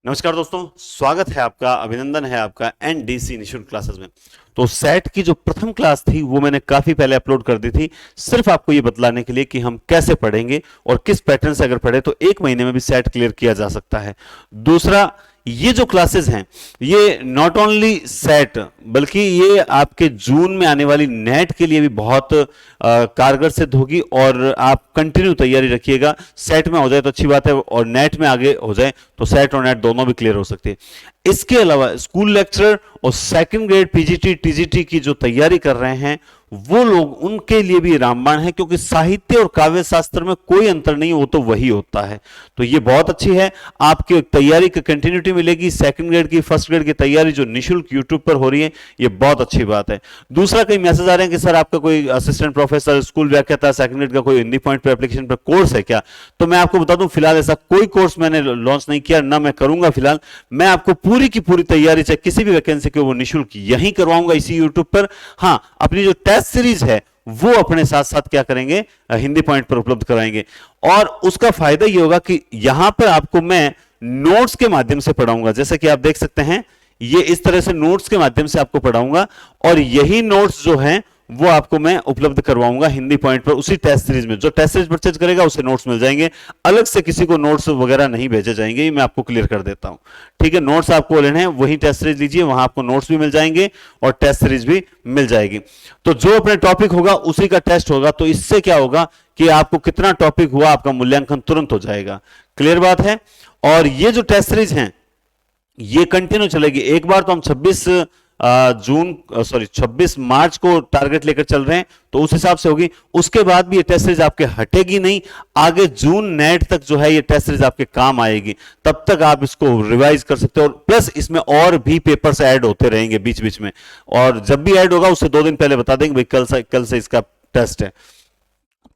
नमस्कार दोस्तों, स्वागत है आपका, अभिनंदन है आपका एनडीसी निशुल्क क्लासेस में। तो सेट की जो प्रथम क्लास थी वो मैंने काफी पहले अपलोड कर दी थी, सिर्फ आपको ये बतलाने के लिए कि हम कैसे पढ़ेंगे और किस पैटर्न से अगर पढ़े तो एक महीने में भी सेट क्लियर किया जा सकता है। दूसरा, ये जो क्लासेस हैं ये नॉट ओनली सेट बल्कि ये आपके जून में आने वाली नेट के लिए भी बहुत कारगर सिद्ध होगी और आप कंटिन्यू तैयारी रखिएगा। सेट में हो जाए तो अच्छी बात है और नेट में आगे हो जाए तो सेट और नेट दोनों भी क्लियर हो सकती है। इसके अलावा स्कूल लेक्चरर और सेकंड ग्रेड पीजीटी टीजीटी की जो तैयारी कर रहे हैं वो लोग, उनके लिए भी रामबाण है, क्योंकि साहित्य और काव्य शास्त्र में कोई अंतर नहीं, वो तो वही होता है। तो ये बहुत अच्छी है, आपकी तैयारी की कंटिन्यूटी मिलेगी। सेकंड ग्रेड की, फर्स्ट ग्रेड की तैयारी जो निशुल्क यूट्यूब पर हो रही है, ये बहुत अच्छी बात है। दूसरा, कई मैसेज आ रहे हैं कि सर आपका कोई असिस्टेंट प्रोफेसर, स्कूल व्याख्याता, सेकंड ग्रेड का कोई हिंदी पॉइंट पर एप्लीकेशन पर कोर्स है क्या? तो मैं आपको बता दूं, फिलहाल ऐसा कोई कोर्स मैंने लॉन्च नहीं किया, ना मैं करूंगा। फिलहाल मैं आपको पूरी की पूरी तैयारी, चाहे किसी भी वैकेंसी की, वो निशुल्क यहीं करवाऊंगा इसी यूट्यूब पर। हाँ, अपनी जो टेस्ट सीरीज है वो अपने साथ साथ क्या करेंगे, हिंदी पॉइंट पर उपलब्ध कराएंगे। और उसका फायदा ये होगा कि यहां पर आपको मैं नोट्स के माध्यम से पढ़ाऊंगा। जैसे कि आप देख सकते हैं, ये इस तरह से नोट्स के माध्यम से आपको पढ़ाऊंगा और यही नोट्स जो हैं वो आपको मैं उपलब्ध करवाऊंगा हिंदी पॉइंट पर, उसी टेस्ट सीरीज में। जो टेस्ट सीरीज परचेज करेगा उसे नोट्स मिल जाएंगे, अलग से किसी को नोट्स वगैरह नहीं भेजे जाएंगे, ये मैं आपको क्लियर कर देता हूं। ठीक है, नोट्स आपको लेने हैं वही टेस्ट सीरीज लीजिए, वहां आपको नोट्स भी मिल जाएंगे और टेस्ट सीरीज भी मिल जाएगी। तो जो अपने टॉपिक होगा उसी का टेस्ट होगा, तो इससे क्या होगा कि आपको कितना टॉपिक हुआ आपका मूल्यांकन तुरंत हो जाएगा। क्लियर बात है। और ये जो टेस्ट सीरीज है ये कंटिन्यू चलेगी। एक बार तो हम 26 मार्च को टारगेट लेकर चल रहे हैं, तो उस हिसाब से होगी। उसके बाद भी ये टेस्ट सीरीज आपके हटेगी नहीं, आगे जून नेट तक जो है ये टेस्ट सीरीज आपके काम आएगी। तब तक आप इसको रिवाइज कर सकते हो और प्लस इसमें और भी पेपर्स ऐड होते रहेंगे बीच बीच में, और जब भी ऐड होगा उससे 2 दिन पहले बता देंगे भाई कल से इसका टेस्ट है।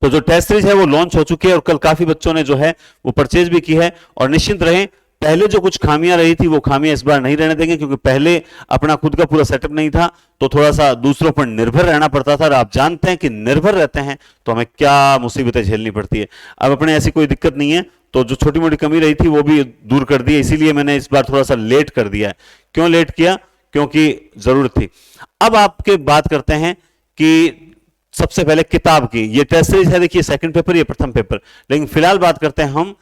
तो जो टेस्ट सीरीज है वो लॉन्च हो चुकी है और कल काफी बच्चों ने जो है वो परचेज भी की है। और निश्चिंत रहें, पहले जो कुछ खामियां रही थी वो खामियां इस बार नहीं रहने देंगे, क्योंकि पहले अपना खुद का पूरा सेटअप नहीं था तो थोड़ा सा दूसरों पर निर्भर रहना पड़ता था, और आप जानते हैं कि निर्भर रहते हैं तो हमें क्या मुसीबतें झेलनी पड़ती है। अब अपने ऐसी कोई दिक्कत नहीं है, तो जो छोटी मोटी कमी रही थी वो भी दूर कर दी है। इसीलिए मैंने इस बार थोड़ा सा लेट कर दिया है। क्यों लेट किया? क्योंकि जरूरत थी। अब आपके बात करते हैं कि सबसे पहले किताब की, ये टेस्ट सीरीज है, देखिए सेकंड पेपर, ये प्रथम पेपर, लेकिन फिलहाल बात करते हैं हम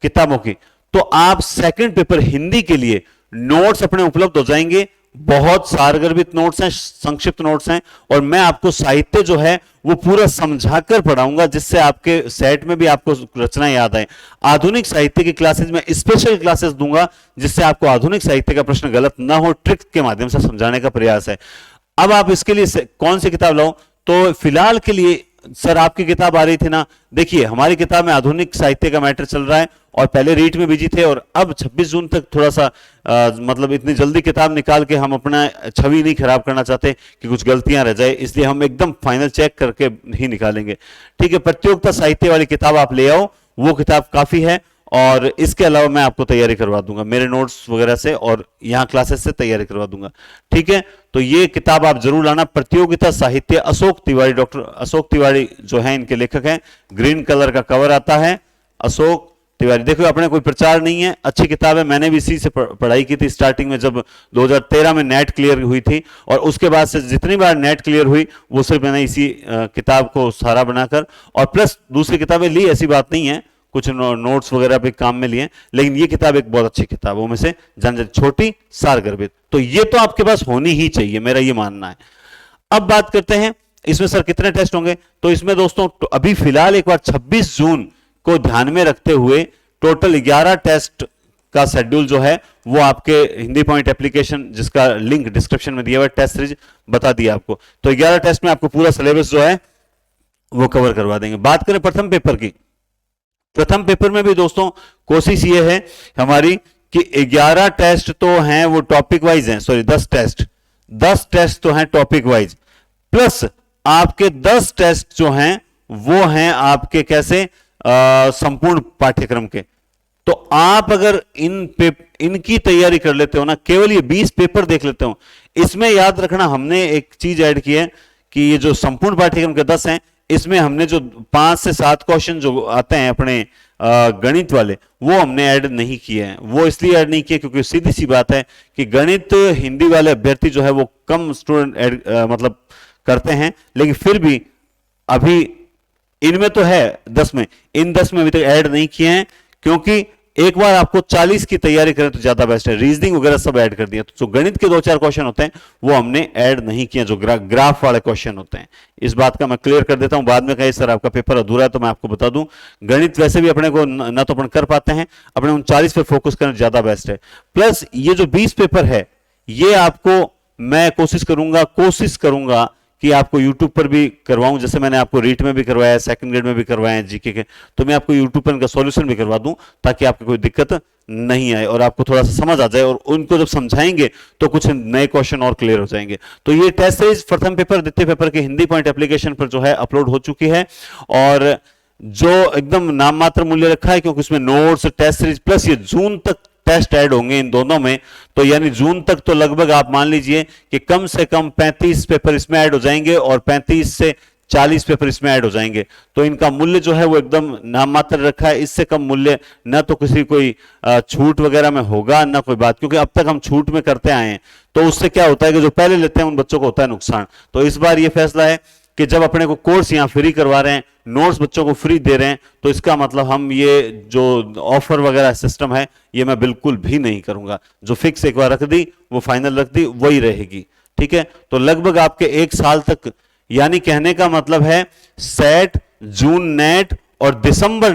किताबों की। तो आप सेकंड पेपर हिंदी के लिए नोट्स अपने उपलब्ध हो जाएंगे। बहुत सारगर्भित नोट्स हैं, संक्षिप्त नोट्स हैं, और मैं आपको साहित्य जो है वो पूरा समझाकर पढ़ाऊंगा, जिससे आपके सेट में भी आपको रचना याद आए। आधुनिक साहित्य की क्लासेस में स्पेशल क्लासेस दूंगा, जिससे आपको आधुनिक साहित्य का प्रश्न गलत ना हो, ट्रिक के माध्यम से समझाने का प्रयास है। अब आप इसके लिए कौन सी किताब लाओ? तो फिलहाल के लिए सर आपकी किताब आ रही थी ना, देखिए हमारी किताब में आधुनिक साहित्य का मैटर चल रहा है, और पहले रीट में बिजी थे, और अब 26 जून तक थोड़ा सा मतलब इतनी जल्दी किताब निकाल के हम अपना छवि नहीं खराब करना चाहते कि कुछ गलतियां रह जाए, इसलिए हम एकदम फाइनल चेक करके ही निकालेंगे। ठीक है, प्रतियोगिता साहित्य वाली किताब आप ले आओ, वो किताब काफी है। और इसके अलावा मैं आपको तैयारी करवा दूंगा मेरे नोट्स वगैरह से, और यहाँ क्लासेस से तैयारी करवा दूंगा। ठीक है, तो ये किताब आप जरूर लाना, प्रतियोगिता साहित्य, अशोक तिवारी, डॉक्टर अशोक तिवारी जो है इनके लेखक हैं। ग्रीन कलर का कवर आता है, अशोक तिवारी। देखो अपने कोई प्रचार नहीं है, अच्छी किताब है। मैंने भी इसी से पढ़ाई की थी स्टार्टिंग में, जब 2013 में नेट क्लियर हुई थी, और उसके बाद से जितनी बार नेट क्लियर हुई वो सिर्फ मैंने इसी किताब को सहारा बनाकर, और प्लस दूसरी किताबें ली, ऐसी बात नहीं है, कुछ नोट्स वगैरह भी काम में लिए, लेकिन ये किताब एक बहुत अच्छी किताब है, में से छोटी सारगर्भित, तो ये तो आपके पास होनी ही चाहिए, मेरा ये मानना है। अब बात करते हैं इसमें सर कितने टेस्ट होंगे। तो इसमें दोस्तों अभी फिलहाल एक बार 26 जून को ध्यान में रखते हुए टोटल 11 टेस्ट का शेड्यूल जो है वो आपके हिंदी पॉइंट एप्लीकेशन, जिसका लिंक डिस्क्रिप्शन में दिया हुआ है, टेस्ट सीरीज बता दिया आपको। तो 11 टेस्ट में आपको पूरा सिलेबस जो है वो कवर करवा देंगे। बात करें प्रथम पेपर की, प्रथम पेपर में भी दोस्तों कोशिश ये है हमारी कि 11 टेस्ट तो हैं वो टॉपिक वाइज हैं, सॉरी 10 टेस्ट तो हैं टॉपिक वाइज, प्लस आपके 10 टेस्ट जो हैं वो हैं आपके कैसे संपूर्ण पाठ्यक्रम के। तो आप अगर इनकी तैयारी कर लेते हो ना, केवल ये 20 पेपर देख लेते हो, इसमें याद रखना हमने एक चीज ऐड की है कि ये जो संपूर्ण पाठ्यक्रम के 10 हैं, इसमें हमने जो 5 से 7 क्वेश्चन जो आते हैं अपने गणित वाले, वो हमने ऐड नहीं किए हैं। वो इसलिए ऐड नहीं किए क्योंकि सीधी सी बात है कि गणित हिंदी वाले अभ्यर्थी जो है वो कम स्टूडेंट ऐड मतलब करते हैं, लेकिन फिर भी अभी इनमें तो है 10 में, इन 10 में अभी तक ऐड नहीं किए हैं, क्योंकि एक बार आपको 40 की तैयारी करें तो ज्यादा बेस्ट है। रीजनिंग वगैरह सब ऐड कर दिया, तो जो गणित के 2-4 क्वेश्चन होते हैं वो हमने ऐड नहीं किए, जो ग्राफ वाले क्वेश्चन होते हैं। इस बात का मैं क्लियर कर देता हूं, बाद में कहे सर आपका पेपर अधूरा है, तो मैं आपको बता दूं गणित वैसे भी अपने को ना तो अपन कर पाते हैं, अपने उन 40 पे फोकस करना ज्यादा बेस्ट है। प्लस ये जो 20 पेपर है ये आपको मैं कोशिश करूंगा कि आपको YouTube पर भी करवाऊं, जैसे मैंने आपको रीट में भी करवाया, सेकंड ग्रेड में भी करवाया है जीके के, तो मैं आपको YouTube पर इनका सॉल्यूशन भी करवा दूं ताकि आपको कोई दिक्कत नहीं आए और आपको थोड़ा सा समझ आ जाए, और उनको जब समझाएंगे तो कुछ नए क्वेश्चन और क्लियर हो जाएंगे। तो ये टेस्ट सीरीज प्रथम पेपर द्वितीय पेपर के हिंदी पॉइंट एप्लीकेशन पर जो है अपलोड हो चुकी है, और जो एकदम नाम मात्र मूल्य रखा है क्योंकि उसमें नोट्स, टेस्ट सीरीज प्लस ये जून तक टेस्ट ऐड होंगे इन दोनों में, तो यानी जून तक तो लगभग आप मान लीजिए कि कम से कम 35 पेपर इसमें ऐड हो जाएंगे और 35 से 40 पेपर इसमें ऐड हो जाएंगे। तो इनका मूल्य जो है वो एकदम नाम मात्र रखा है, इससे कम मूल्य न तो किसी कोई छूट वगैरह में होगा ना कोई बात, क्योंकि अब तक हम छूट में करते आए हैं, तो उससे क्या होता है कि जो पहले लेते हैं उन बच्चों को होता है नुकसान। तो इस बार ये फैसला है कि जब अपने को कोर्स यहां फ्री करवा रहे हैं, नोट्स बच्चों को फ्री दे रहे हैं, तो इसका मतलब हम ये जो ऑफर वगैरह सिस्टम है ये मैं बिल्कुल भी नहीं करूंगा। जो फिक्स एक बार रख दी वो फाइनल रख दी वही रहेगी, ठीक है। तो लगभग आपके 1 साल तक, यानी कहने का मतलब है सेट, जून नेट और दिसंबर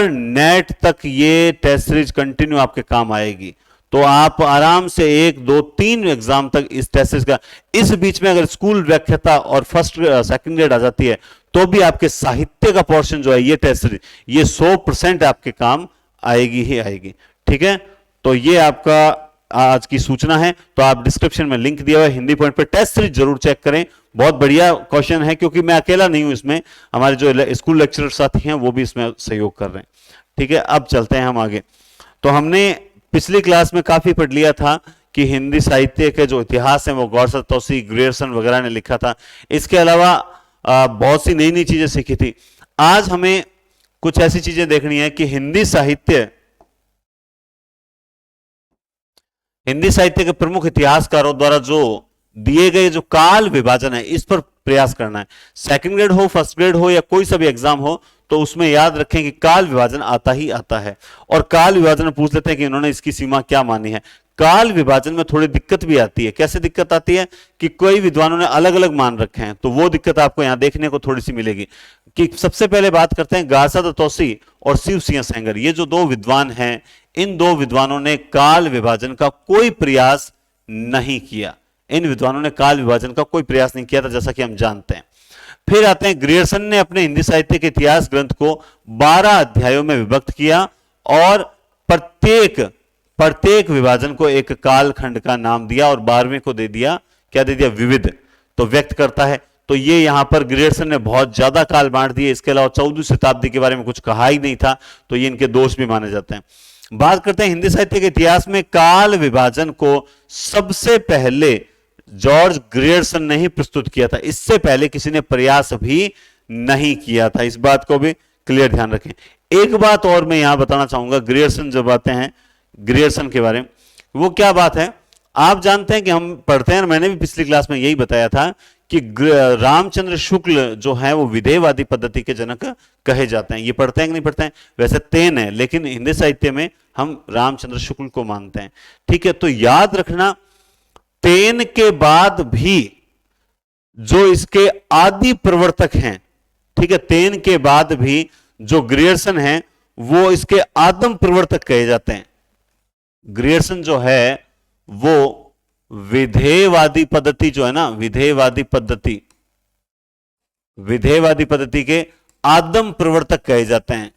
नेट तक ये टेस्ट सीरीज कंटिन्यू आपके काम आएगी। तो आप आराम से 1, 2, 3 एग्जाम तक इस टेस्ट सीरीज का, इस बीच में अगर स्कूल व्याख्याता और सेकंड ग्रेड आ जाती है तो भी आपके साहित्य का पोर्शन जो है ये टेस्ट सीरीज ये 100% आपके काम आएगी ही आएगी, ठीक है। तो ये आपका आज की सूचना है। तो आप डिस्क्रिप्शन में लिंक दिया हुआ है हिंदी पॉइंट पर, टेस्ट सीरीज जरूर चेक करें, बहुत बढ़िया क्वेश्चन है, क्योंकि मैं अकेला नहीं हूं इसमें, हमारे जो स्कूल लेक्चरर साथी हैं वो भी इसमें सहयोग कर रहे हैं, ठीक है। अब चलते हैं हम आगे। तो हमने पिछली क्लास में काफी पढ़ लिया था कि हिंदी साहित्य के जो इतिहास है वो गौरसर तौसी, ग्रियर्सन वगैरह ने लिखा था। इसके अलावा बहुत सी नई नई चीजें सीखी थी। आज हमें कुछ ऐसी चीजें देखनी है कि हिंदी साहित्य के प्रमुख इतिहासकारों द्वारा जो दिए गए जो काल विभाजन है इस पर प्रयास करना है। सेकंड ग्रेड हो, फर्स्ट ग्रेड हो या कोई सा भी एग्जाम हो, तो उसमें याद रखें कि काल विभाजन आता ही आता है। और काल विभाजन में पूछ लेते हैं कि इन्होंने इसकी सीमा क्या मानी है। काल विभाजन में थोड़ी दिक्कत भी आती है। कैसे दिक्कत आती है कि कई विद्वानों ने अलग अलग मान रखे हैं, तो वो दिक्कत आपको यहां देखने को थोड़ी सी मिलेगी। कि सबसे पहले बात करते हैं गारसा तौसी और शिव सिंह सेंगर, ये जो 2 विद्वान हैं, इन 2 विद्वानों ने काल विभाजन का कोई प्रयास नहीं किया। इन विद्वानों ने काल विभाजन का कोई प्रयास नहीं किया था, जैसा कि हम जानते हैं। फिर आते हैं ग्रियर्सन ने अपने हिंदी साहित्य के इतिहास ग्रंथ को 12 अध्यायों में विभक्त किया और प्रत्येक विभाजन को एक कालखंड का नाम दिया और 12वें को दे दिया, क्या दे दिया, विविध, तो व्यक्त करता है। तो ये यहां पर ग्रियर्सन ने बहुत ज्यादा काल बांट दिए। इसके अलावा 14वीं शताब्दी के बारे में कुछ कहा ही नहीं था, तो ये इनके दोष भी माने जाते हैं। बात करते हैं हिंदी साहित्य के इतिहास में काल विभाजन को सबसे पहले जॉर्ज ग्रियर्सन ने ही प्रस्तुत किया था। इससे पहले किसी ने प्रयास भी नहीं किया था। इस बात को भी क्लियर ध्यान रखें। एक बात और मैं यहां बताना चाहूंगा, ग्रियर्सन जब आते हैं ग्रियर्सन के बारे में, वो क्या बात है, आप जानते हैं कि हम पढ़ते हैं, मैंने भी पिछली क्लास में यही बताया था कि रामचंद्र शुक्ल जो है वो विधेयवादी पद्धति के जनक कहे जाते हैं। ये पढ़ते हैं कि नहीं पढ़ते हैं? वैसे तेन है, लेकिन हिंदी साहित्य में हम रामचंद्र शुक्ल को मानते हैं, ठीक है। तो याद रखना, तेन के बाद भी जो इसके आदि प्रवर्तक हैं, ठीक है, तेन के बाद भी जो ग्रियर्सन हैं वो इसके आदम प्रवर्तक कहे जाते हैं। ग्रियर्सन जो है वो विधेयवादी पद्धति जो है ना, विधेयवादी पद्धति के आदम प्रवर्तक कहे जाते हैं।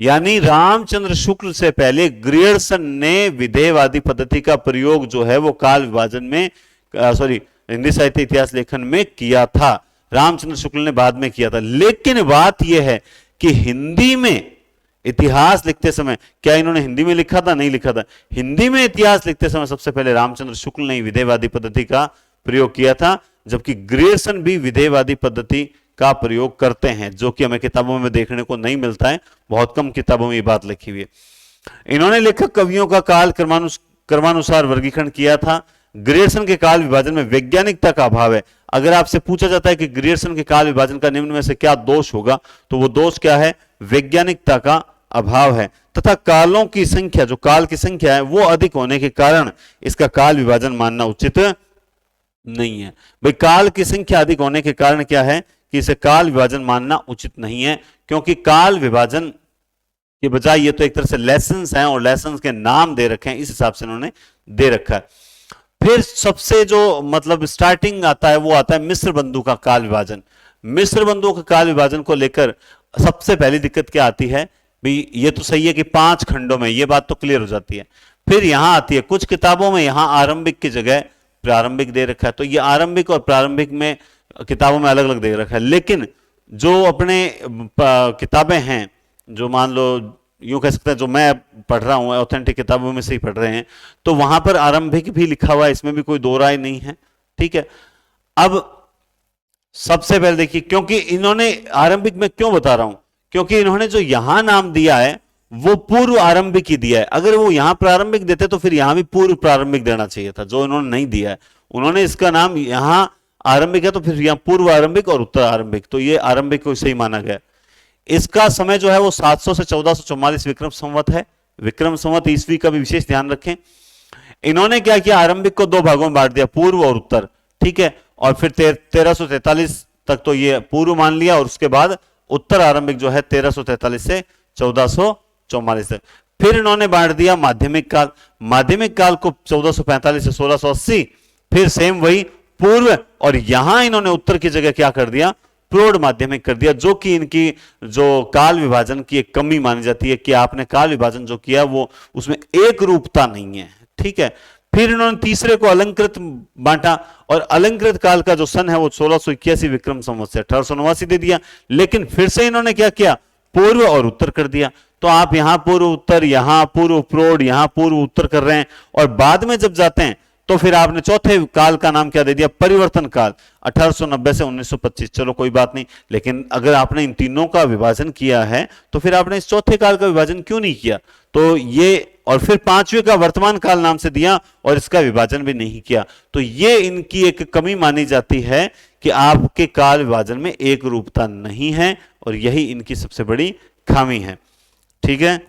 यानी रामचंद्र शुक्ल से पहले ग्रियर्सन ने विधेयवादी पद्धति का प्रयोग जो है वो काल विभाजन में हिंदी साहित्य इतिहास लेखन में किया था। रामचंद्र शुक्ल ने बाद में किया था। लेकिन बात यह है कि हिंदी में इतिहास लिखते समय, क्या इन्होंने हिंदी में लिखा था? नहीं लिखा था। हिंदी में इतिहास लिखते समय सबसे पहले रामचंद्र शुक्ल ने विधेयवादी पद्धति का प्रयोग किया था, जबकि ग्रियर्सन भी विधेयवादी पद्धति का प्रयोग करते हैं, जो कि हमें किताबों में देखने को नहीं मिलता है, बहुत कम किताबों में ये बात लिखी हुई है। इन्होंने लेखक कवियों का काल क्रमानुसार वर्गीकरण किया था। ग्रियर्सन के काल विभाजन में वैज्ञानिकता का अभाव है। अगर आपसे पूछा जाता है कि ग्रियर्सन के काल विभाजन का निम्न में से क्या दोष होगा, तो वो दोष क्या है? वैज्ञानिकता का अभाव है। तथा कालों की संख्या, जो काल की संख्या है, वो अधिक होने के कारण इसका काल विभाजन मानना उचित नहीं है। भाई काल की संख्या अधिक होने के कारण क्या है कि इसे काल विभाजन मानना उचित नहीं है, क्योंकि काल विभाजन के बजाय ये तो एक तरह से लेसन्स हैं और लेसन्स के नाम दे रखे हैं, इस हिसाब से उन्होंने दे रखा है। फिर सबसे जो मतलब स्टार्टिंग आता है वो आता है मिस्र बंधु का काल विभाजन। मिस्र बंधुओं का काल विभाजन को लेकर सबसे पहली दिक्कत क्या आती है? भाई ये तो सही है कि 5 खंडों में, ये बात तो क्लियर हो जाती है। फिर यहां आती है कुछ किताबों में यहां आरंभिक की जगह प्रारंभिक दे रखा है, तो ये आरंभिक और प्रारंभिक में किताबों में अलग अलग दे रखा है। लेकिन जो अपने किताबें हैं, जो मान लो यूं कह सकते हैं जो मैं पढ़ रहा हूं ऑथेंटिक किताबों में से ही पढ़ रहे हैं, तो वहां पर आरंभिक भी लिखा हुआ है, इसमें भी कोई दो राय नहीं है। ठीक है, अब सबसे पहले देखिए, क्योंकि इन्होंने आरंभिक में क्यों बता रहा हूं, क्योंकि इन्होंने जो यहां नाम दिया है वो पूर्व आरंभिक ही दिया है। अगर वो यहां प्रारंभिक देते तो फिर यहां भी पूर्व प्रारंभिक देना चाहिए था, जो इन्होंने नहीं दिया है। उन्होंने इसका नाम यहां आरंभिक है तो फिर यहां पूर्व आरंभिक और उत्तर आरंभिक, तो ये आरंभिक को सही माना गया। इसका समय जो है वो 700 से 1444 विक्रम संवत है। विक्रम संवत ईस्वी का भी विशेष ध्यान रखें। इन्होंने क्या किया, आरंभिक को 2 भागों में बांट दिया, पूर्व और उत्तर। ठीक है, और फिर 1343 तक तो ये पूर्व मान लिया, और उसके बाद उत्तर आरंभिक जो है 1343 से 1444 तक। फिर इन्होंने बांट दिया माध्यमिक काल। माध्यमिक काल को 1445 से 1680, फिर सेम वही पूर्व, और यहां इन्होंने उत्तर की जगह क्या कर दिया, प्रौढ़ माध्यमिक कर दिया, जो कि इनकी जो काल विभाजन की एक कमी मानी जाती है कि आपने काल विभाजन जो किया वो उसमें एक रूपता नहीं है। ठीक है, फिर इन्होंने तीसरे को अलंकृत बांटा, और अलंकृत काल का जो सन है वो 1681 विक्रम संवत से 1889 दे दिया। लेकिन फिर से इन्होंने क्या किया, पूर्व और उत्तर कर दिया। तो आप यहां पूर्व उत्तर, यहां पूर्व प्रौढ़, यहां पूर्व उत्तर कर रहे हैं, और बाद में जब जाते हैं तो फिर आपने चौथे काल का नाम क्या दे दिया, परिवर्तन काल, 1890 से 1925। चलो कोई बात नहीं, लेकिन अगर आपने इन तीनों का विभाजन किया है तो फिर आपने इस चौथे काल का विभाजन क्यों नहीं किया? तो ये, और फिर पांचवें का वर्तमान काल नाम से दिया और इसका विभाजन भी नहीं किया। तो ये इनकी एक कमी मानी जाती है कि आपके काल विभाजन में एक रूपता नहीं है, और यही इनकी सबसे बड़ी खामी है। ठीक है,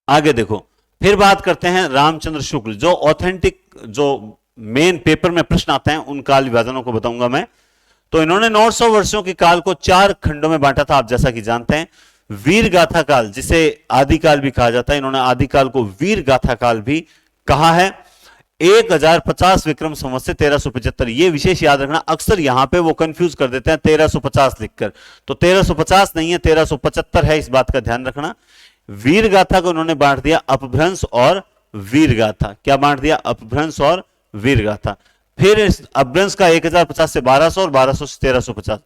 आगे देखो, फिर बात करते हैं रामचंद्र शुक्ल। जो ऑथेंटिक, जो मेन पेपर में प्रश्न आते हैं उन काल विभाजनों को बताऊंगा मैं। तो इन्होंने 900 वर्षों के काल को 4 खंडों में बांटा था, आप जैसा कि जानते हैं। वीर गाथा काल, जिसे आदिकाल भी कहा जाता है, इन्होंने आदिकाल को वीर गाथा काल भी कहा है। 1050 विक्रम संवत से 1375, ये विशेष याद रखना, अक्सर यहां पे वो कंफ्यूज कर देते हैं 1350 लिखकर, तो 1350 नहीं है, 1375 है, इस बात का ध्यान रखना। वीर गाथा को उन्होंने बांट दिया अपभ्रंश और वीर गाथा। क्या बांट दिया, अपभ्रंश और वीर गाथा। फिर इस अपभ्रंश का 1050 से 1200 और 1200 से 1350।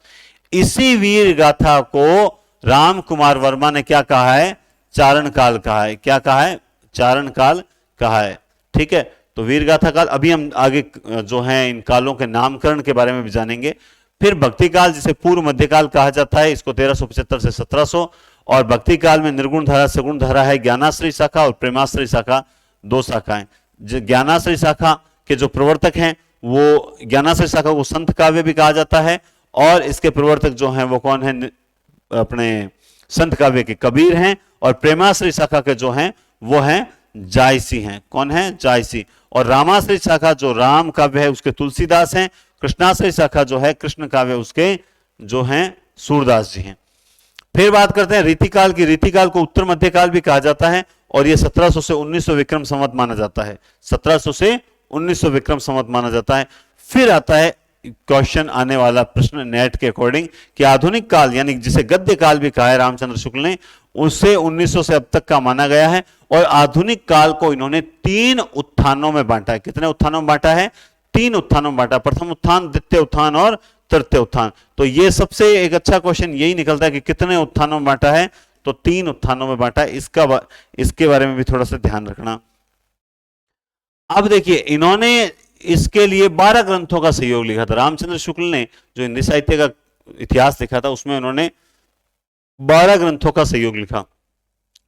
इसी वीर गाथा को राम कुमार वर्मा ने क्या कहा है, चारण काल कहा है। क्या कहा है, चारण काल कहा है। ठीक है, तो वीर गाथा काल, अभी हम आगे जो है इन कालों के नामकरण के बारे में भी जानेंगे। फिर भक्ति काल, जिसे पूर्व मध्यकाल कहा जाता है, इसको 1375 से 1700, और भक्ति काल में निर्गुण धारा, सगुण धारा है, ज्ञानाश्रय शाखा और प्रेमाश्रय शाखा, 2 शाखाएं। ज्ञानाश्रय शाखा के जो प्रवर्तक हैं, वो ज्ञानाश्रय शाखा को संत काव्य भी कहा जाता है, और इसके प्रवर्तक जो हैं वो कौन है, अपने संत काव्य के कबीर हैं। और प्रेमाश्रय शाखा के जो हैं वो हैं जायसी हैं। कौन है, जायसी। और रामाश्रय शाखा जो राम काव्य है उसके तुलसीदास हैं। कृष्णाश्रय शाखा जो है कृष्ण काव्य उसके जो हैं सूरदास जी हैं। फिर बात करते हैं रीतिकाल की। रीतिकाल को उत्तर मध्यकाल भी कहा जाता है, और यह 1700 से 1900 विक्रम संवत माना जाता है। 1700 से 1900 विक्रम संवत माना जाता है। फिर आता है क्वेश्चन, आने वाला प्रश्न नेट के अकॉर्डिंग, कि आधुनिक काल यानी जिसे गद्य काल भी कहा है रामचंद्र शुक्ल ने, उसे 1900 से अब तक का माना गया है। और आधुनिक काल को इन्होंने 3 उत्थानों में बांटा है। कितने उत्थानों में बांटा है, 3 उत्थानों में बांटा। प्रथम उत्थान, द्वितीय उत्थान और तृतीय उत्थान। तो ये सबसे एक अच्छा क्वेश्चन यही निकलता है कि कितने उत्थानों में बांटा है, तो 3 उत्थानों में बांटा है। इसके बारे में भी थोड़ा सा ध्यान रखना। अब देखिए, इन्होंने इसके लिए 12 ग्रंथों का सहयोग लिखा था। रामचंद्र शुक्ल ने जो हिंदी साहित्य का इतिहास लिखा था उसमें उन्होंने 12 ग्रंथों का सहयोग लिखा।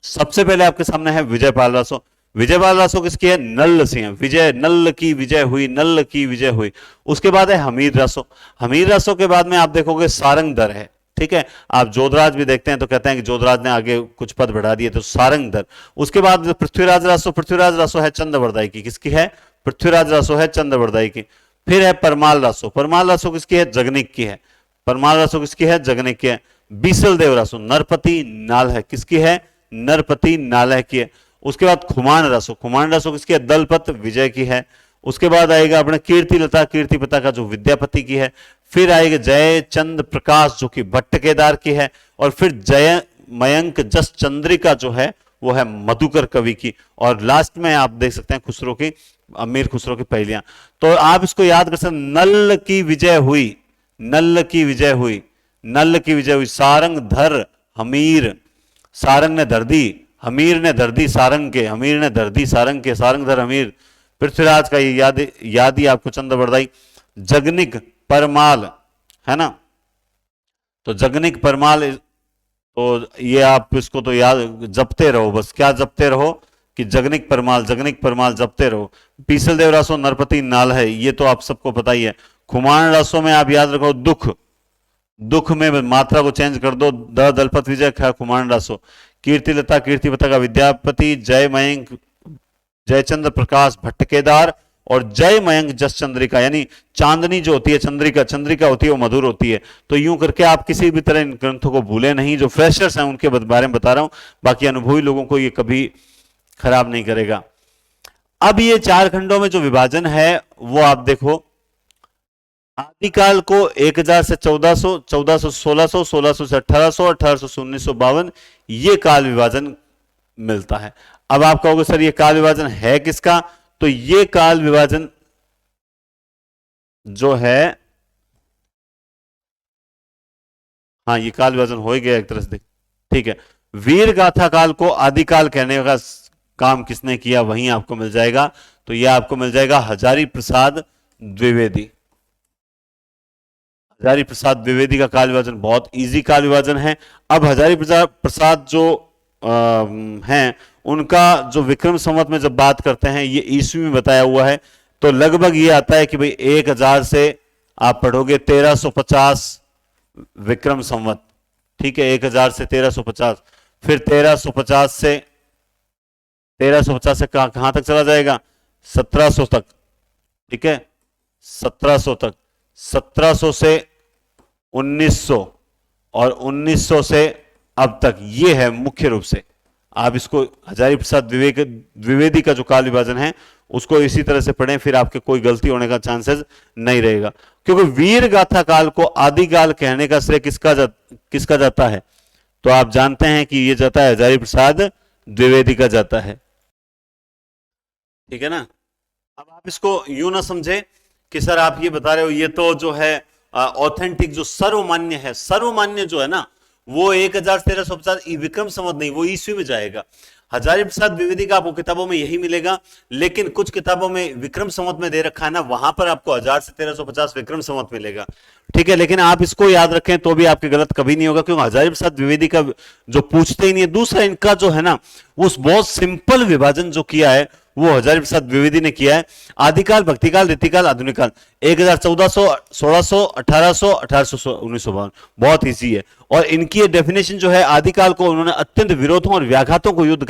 सबसे पहले आपके सामने है विजयपाल रासो। विजयपाल रासो किसकी है? नल्ल से हैं। विजय, नल्ल की विजय हुई, नल्ल की विजय हुई। उसके बाद है हमीर रासो। हमीर रासो के बाद में आप देखोगे सारंगधर है। ठीक है, आप जोधराज भी देखते हैं तो कहते हैं कि जोधराज ने आगे कुछ पद बढ़ा दिए, तो सारंगधर। उसके बाद पृथ्वीराज रासो। पृथ्वीराज रासो है चंद्रवरदाई की। किसकी है? पृथ्वीराज रासो है चंद्रवरदाई की। फिर है परमाल रासो। परमाल रासो किसकी है? जगनिक की है। परमाल रासो किसकी है? जगनिक की है। बीसल देव रासो नरपति नाल है। किसकी है? नरपति नालह की है। उसके बाद खुमान रासो। खुमान रासो किसकी है? दलपत विजय की है। उसके बाद आएगा अपने कीर्ति लता, कीर्ति पता का जो विद्यापति की है। फिर आएगा जय चंद प्रकाश जो कि भट्ट केदार की है। और फिर जय मयंक जस चंद्रिका जो है वो है मधुकर कवि की। और लास्ट में आप देख सकते हैं खुसरो की, अमीर खुसरो की पहलियां। तो आप इसको याद कर सकते, नल की विजय हुई, नल की विजय हुई, नल की विजय हुई। सारंग धर हमीर, सारंग ने धर दी, हमीर ने धर दी सारंग के, हमीर ने धर दी सारंग के, सारंग धर हमीर। पृथ्वीराज का याद ही आपको चंद्रवरदाई। जगनिक परमाल है ना, तो जगनिक परमाल, तो ये आप इसको तो याद जपते रहो बस। क्या जपते रहो? कि जगनिक परमाल, जगनिक परमाल जपते रहो। पीसल देव रासो नरपति नाल है, ये तो आप सबको पता ही है। खुमान रासो में आप याद रखो दुख, दुख में मात्रा को चेंज कर दो, द दलपत विजय खा कुमार रासो। कीर्ति लता, कीर्ति पता का विद्यापति, जय मयंक जयचंद्र प्रकाश भट्ट केदार, और जय मयंक जस चंद्रिका, यानी चांदनी जो होती है, चंद्रिका, चंद्रिका होती है वो मधुर होती है। तो यूं करके आप किसी भी तरह इन ग्रंथों को भूले नहीं। जो फ्रेशर्स हैं उनके बारे में बता रहा हूं, बाकी अनुभवी लोगों को ये कभी खराब नहीं करेगा। अब ये 4 खंडों में जो विभाजन है वो आप देखो। आदिकाल को 1000 से 1400, 1400 1600, 1600 से 1800, 1800 से 1952 ये काल विभाजन मिलता है। अब आप कहोगे सर ये काल विभाजन है किसका? तो ये काल विभाजन जो है, हाँ ये काल विभाजन हो ही गया एक तरह से, ठीक है। वीर गाथा काल को आदिकाल कहने का काम किसने किया वहीं आपको मिल जाएगा। तो यह आपको मिल जाएगा हजारी प्रसाद द्विवेदी। हजारी प्रसाद द्विवेदी का काल विभाजन बहुत इजी काल विभाजन है। अब हजारी प्रसाद जो हैं उनका जो विक्रम संवत में जब बात करते हैं ये ईस्वी में बताया हुआ है, तो लगभग ये आता है कि भाई 1000 से आप पढ़ोगे 1350 विक्रम संवत, ठीक है। 1000 से 1350, फिर 1350 से कहां तक चला जाएगा? 1700 तक, ठीक है। 1700 तक, 1700 से 1900 और 1900 से अब तक, ये है मुख्य रूप से। आप इसको हजारी प्रसाद द्विवेदी का जो काल विभाजन है उसको इसी तरह से पढ़ें, फिर आपके कोई गलती होने का चांसेस नहीं रहेगा। क्योंकि वीर गाथा काल को आदिकाल कहने का श्रेय किसका जाता है? तो आप जानते हैं कि ये जाता है हजारी प्रसाद द्विवेदी का जाता है, ठीक है ना। अब आप इसको यूं ना समझे कि सर आप ये बता रहे हो ये तो जो है ऑथेंटिक जो सर्वमान्य है, सर्वमान्य जो है ना वो 1350 विक्रम संवत नहीं, वो ईस्वी में जाएगा। हजारी प्रसाद द्विवेदी का आपको किताबों में यही मिलेगा, लेकिन कुछ किताबों में विक्रम संवत में दे रखा है ना, वहां पर आपको 1000 से 1350 विक्रम संवत मिलेगा, ठीक है। लेकिन आप इसको याद रखें तो भी आपके गलत कभी नहीं होगा, क्योंकि हजारी प्रसाद द्विवेदी का जो पूछते ही नहीं है। दूसरा इनका जो है ना उस बहुत सिंपल विभाजन जो किया है वो हजारी प्रसाद द्विवेदी ने किया है। आदिकाल, भक्तिकाल, रीतिकाल, आधुनिक काल, 1400, 1600, 1800, 1800, 1952, बहुत ईजी है। और इनकी ये डेफिनेशन जो है, आदिकाल को उन्होंने अत्यंत विरोधों और व्याघातों को युग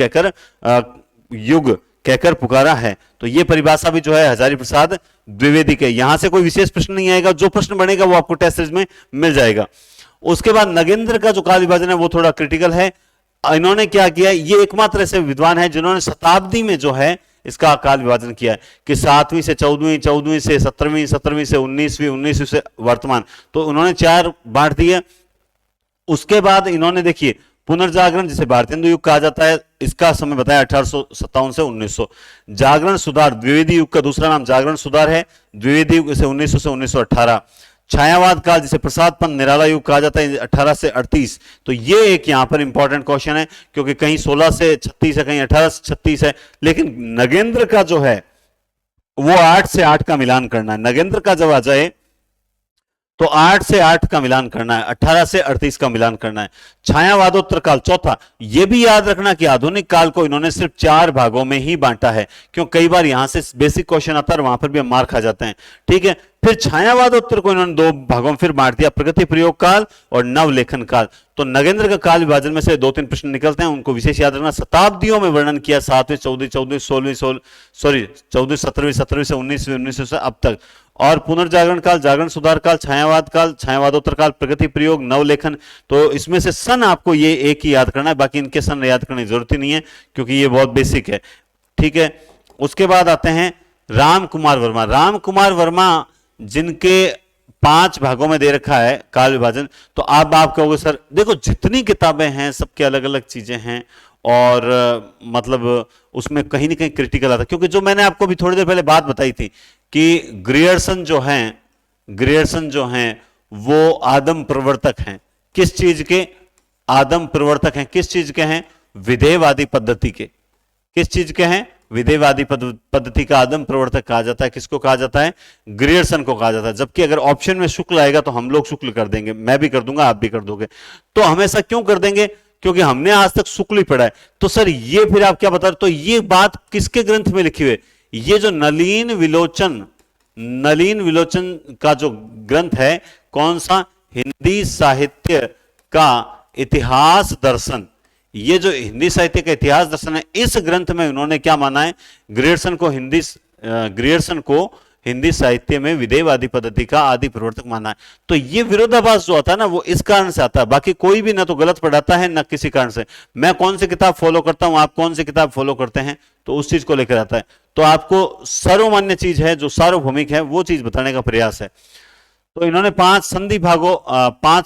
कहकर पुकारा है। तो ये परिभाषा भी जो है हजारी प्रसाद द्विवेदी के। यहां से कोई विशेष प्रश्न नहीं आएगा, जो प्रश्न बनेगा वो आपको टेस्ट सीरीज में मिल जाएगा। उसके बाद नगेंद्र का जो काल विभाजन है वो थोड़ा क्रिटिकल है। इन्होंने क्या किया, ये एकमात्र ऐसे विद्वान है जिन्होंने शताब्दी में जो है इसका काल विभाजन किया है कि 7वीं से 14वीं, 14वीं से 17वीं, 17वीं से 19वीं, 19वीं से वर्तमान। तो उन्होंने 4 बांट दिए। उसके बाद इन्होंने देखिए पुनर्जागरण, जिसे भारतीय युग कहा जाता है, इसका समय बताया 1857 से 1900। जागरण सुधार, द्विवेदी युग का दूसरा नाम जागरण सुधार है, द्विवेदी युग से 1900 से 1918। छायावाद काल, जिसे प्रसाद पंथ निराला युग कहा जाता है, 18 से 38। तो ये एक यहां पर इंपॉर्टेंट क्वेश्चन है, क्योंकि कहीं 16 से 36 है, कहीं 18 से 36 है। लेकिन नगेंद्र का जो है वो 8 से 8 का मिलान करना है। नगेंद्र का जब आ जाए तो 8 से 8 का मिलान करना है, 18 से 38 का मिलान करना है। छायावादोत्तर काल चौथा, यह भी याद रखना कि आधुनिक काल को इन्होंने सिर्फ 4 भागों में ही बांटा है, क्यों कई बार यहां से बेसिक क्वेश्चन आता है, वहां पर भी हम मार खा जाते हैं। ठीक है, फिर छायावादोत्तर को इन्होंने 2 भागों में फिर बांट दिया, प्रगति प्रयोग काल और नवलेखन काल। तो नगेंद्र का काल विभाजन में से 2-3 प्रश्न निकलते हैं, उनको विशेष याद रखना। शताब्दियों में वर्णन किया, 7वीं 14वीं 16वीं 14वीं 17वीं से 19वीं 19वीं से अब तक। और पुनर्जागरण काल, जागरण सुधार काल, छायावाद काल, छायावादोत्तर काल, प्रगति प्रयोग, नवलेखन। तो इसमें से सन आपको ये एक ही याद करना है, बाकी इनके सन याद करने की जरूरत ही नहीं है, क्योंकि ये बहुत बेसिक है। ठीक है, उसके बाद आते हैं राम कुमार वर्मा। राम कुमार वर्मा जिनके 5 भागों में दे रखा है काल विभाजन, तो आप कहोगे सर देखो जितनी किताबें हैं सबके अलग अलग चीजें हैं, और मतलब उसमें कहीं ना कहीं क्रिटिकल आता है, क्योंकि जो मैंने आपको भी थोड़ी देर पहले बात बताई थी कि ग्रियर्सन जो हैं वो आदम प्रवर्तक हैं। किस चीज के आदम प्रवर्तक हैं? किस चीज के हैं? विधेयवादी पद्धति के। किस चीज के हैं? विधेयवादी पद्धति का आदम प्रवर्तक कहा जाता है। किसको कहा जाता है? ग्रियर्सन को कहा जाता है। जबकि अगर ऑप्शन में शुक्ल आएगा तो हम लोग शुक्ल कर देंगे, मैं भी कर दूंगा, आप भी कर दोगे। तो हमेशा क्यों कर देंगे? क्योंकि हमने आज तक शुक्ल ही पढ़ा है। तो सर ये फिर आप क्या बता रहे? तो ये बात किसके ग्रंथ में लिखी हुई है? ये जो नलीन विलोचन का जो ग्रंथ है, कौन सा? हिंदी साहित्य का इतिहास दर्शन। ये जो हिंदी साहित्य का इतिहास दर्शन है, इस ग्रंथ में उन्होंने क्या माना है? ग्रियर्सन को हिंदी साहित्य में विधेयवादी पद्धति का आदि प्रवर्तक माना है। तो ये विरोधाभास जो आता है ना, वो इस कारण से आता है। बाकी कोई भी ना तो गलत पढ़ाता है ना किसी कारण से। मैं कौन सी किताब फॉलो करता हूं, आप कौन सी किताब फॉलो करते हैं, तो उस चीज को लेकर आता है। तो आपको सर्वमान्य चीज है, जो सार्वभौमिक है, वो चीज बताने का प्रयास है। तो इन्होंने 5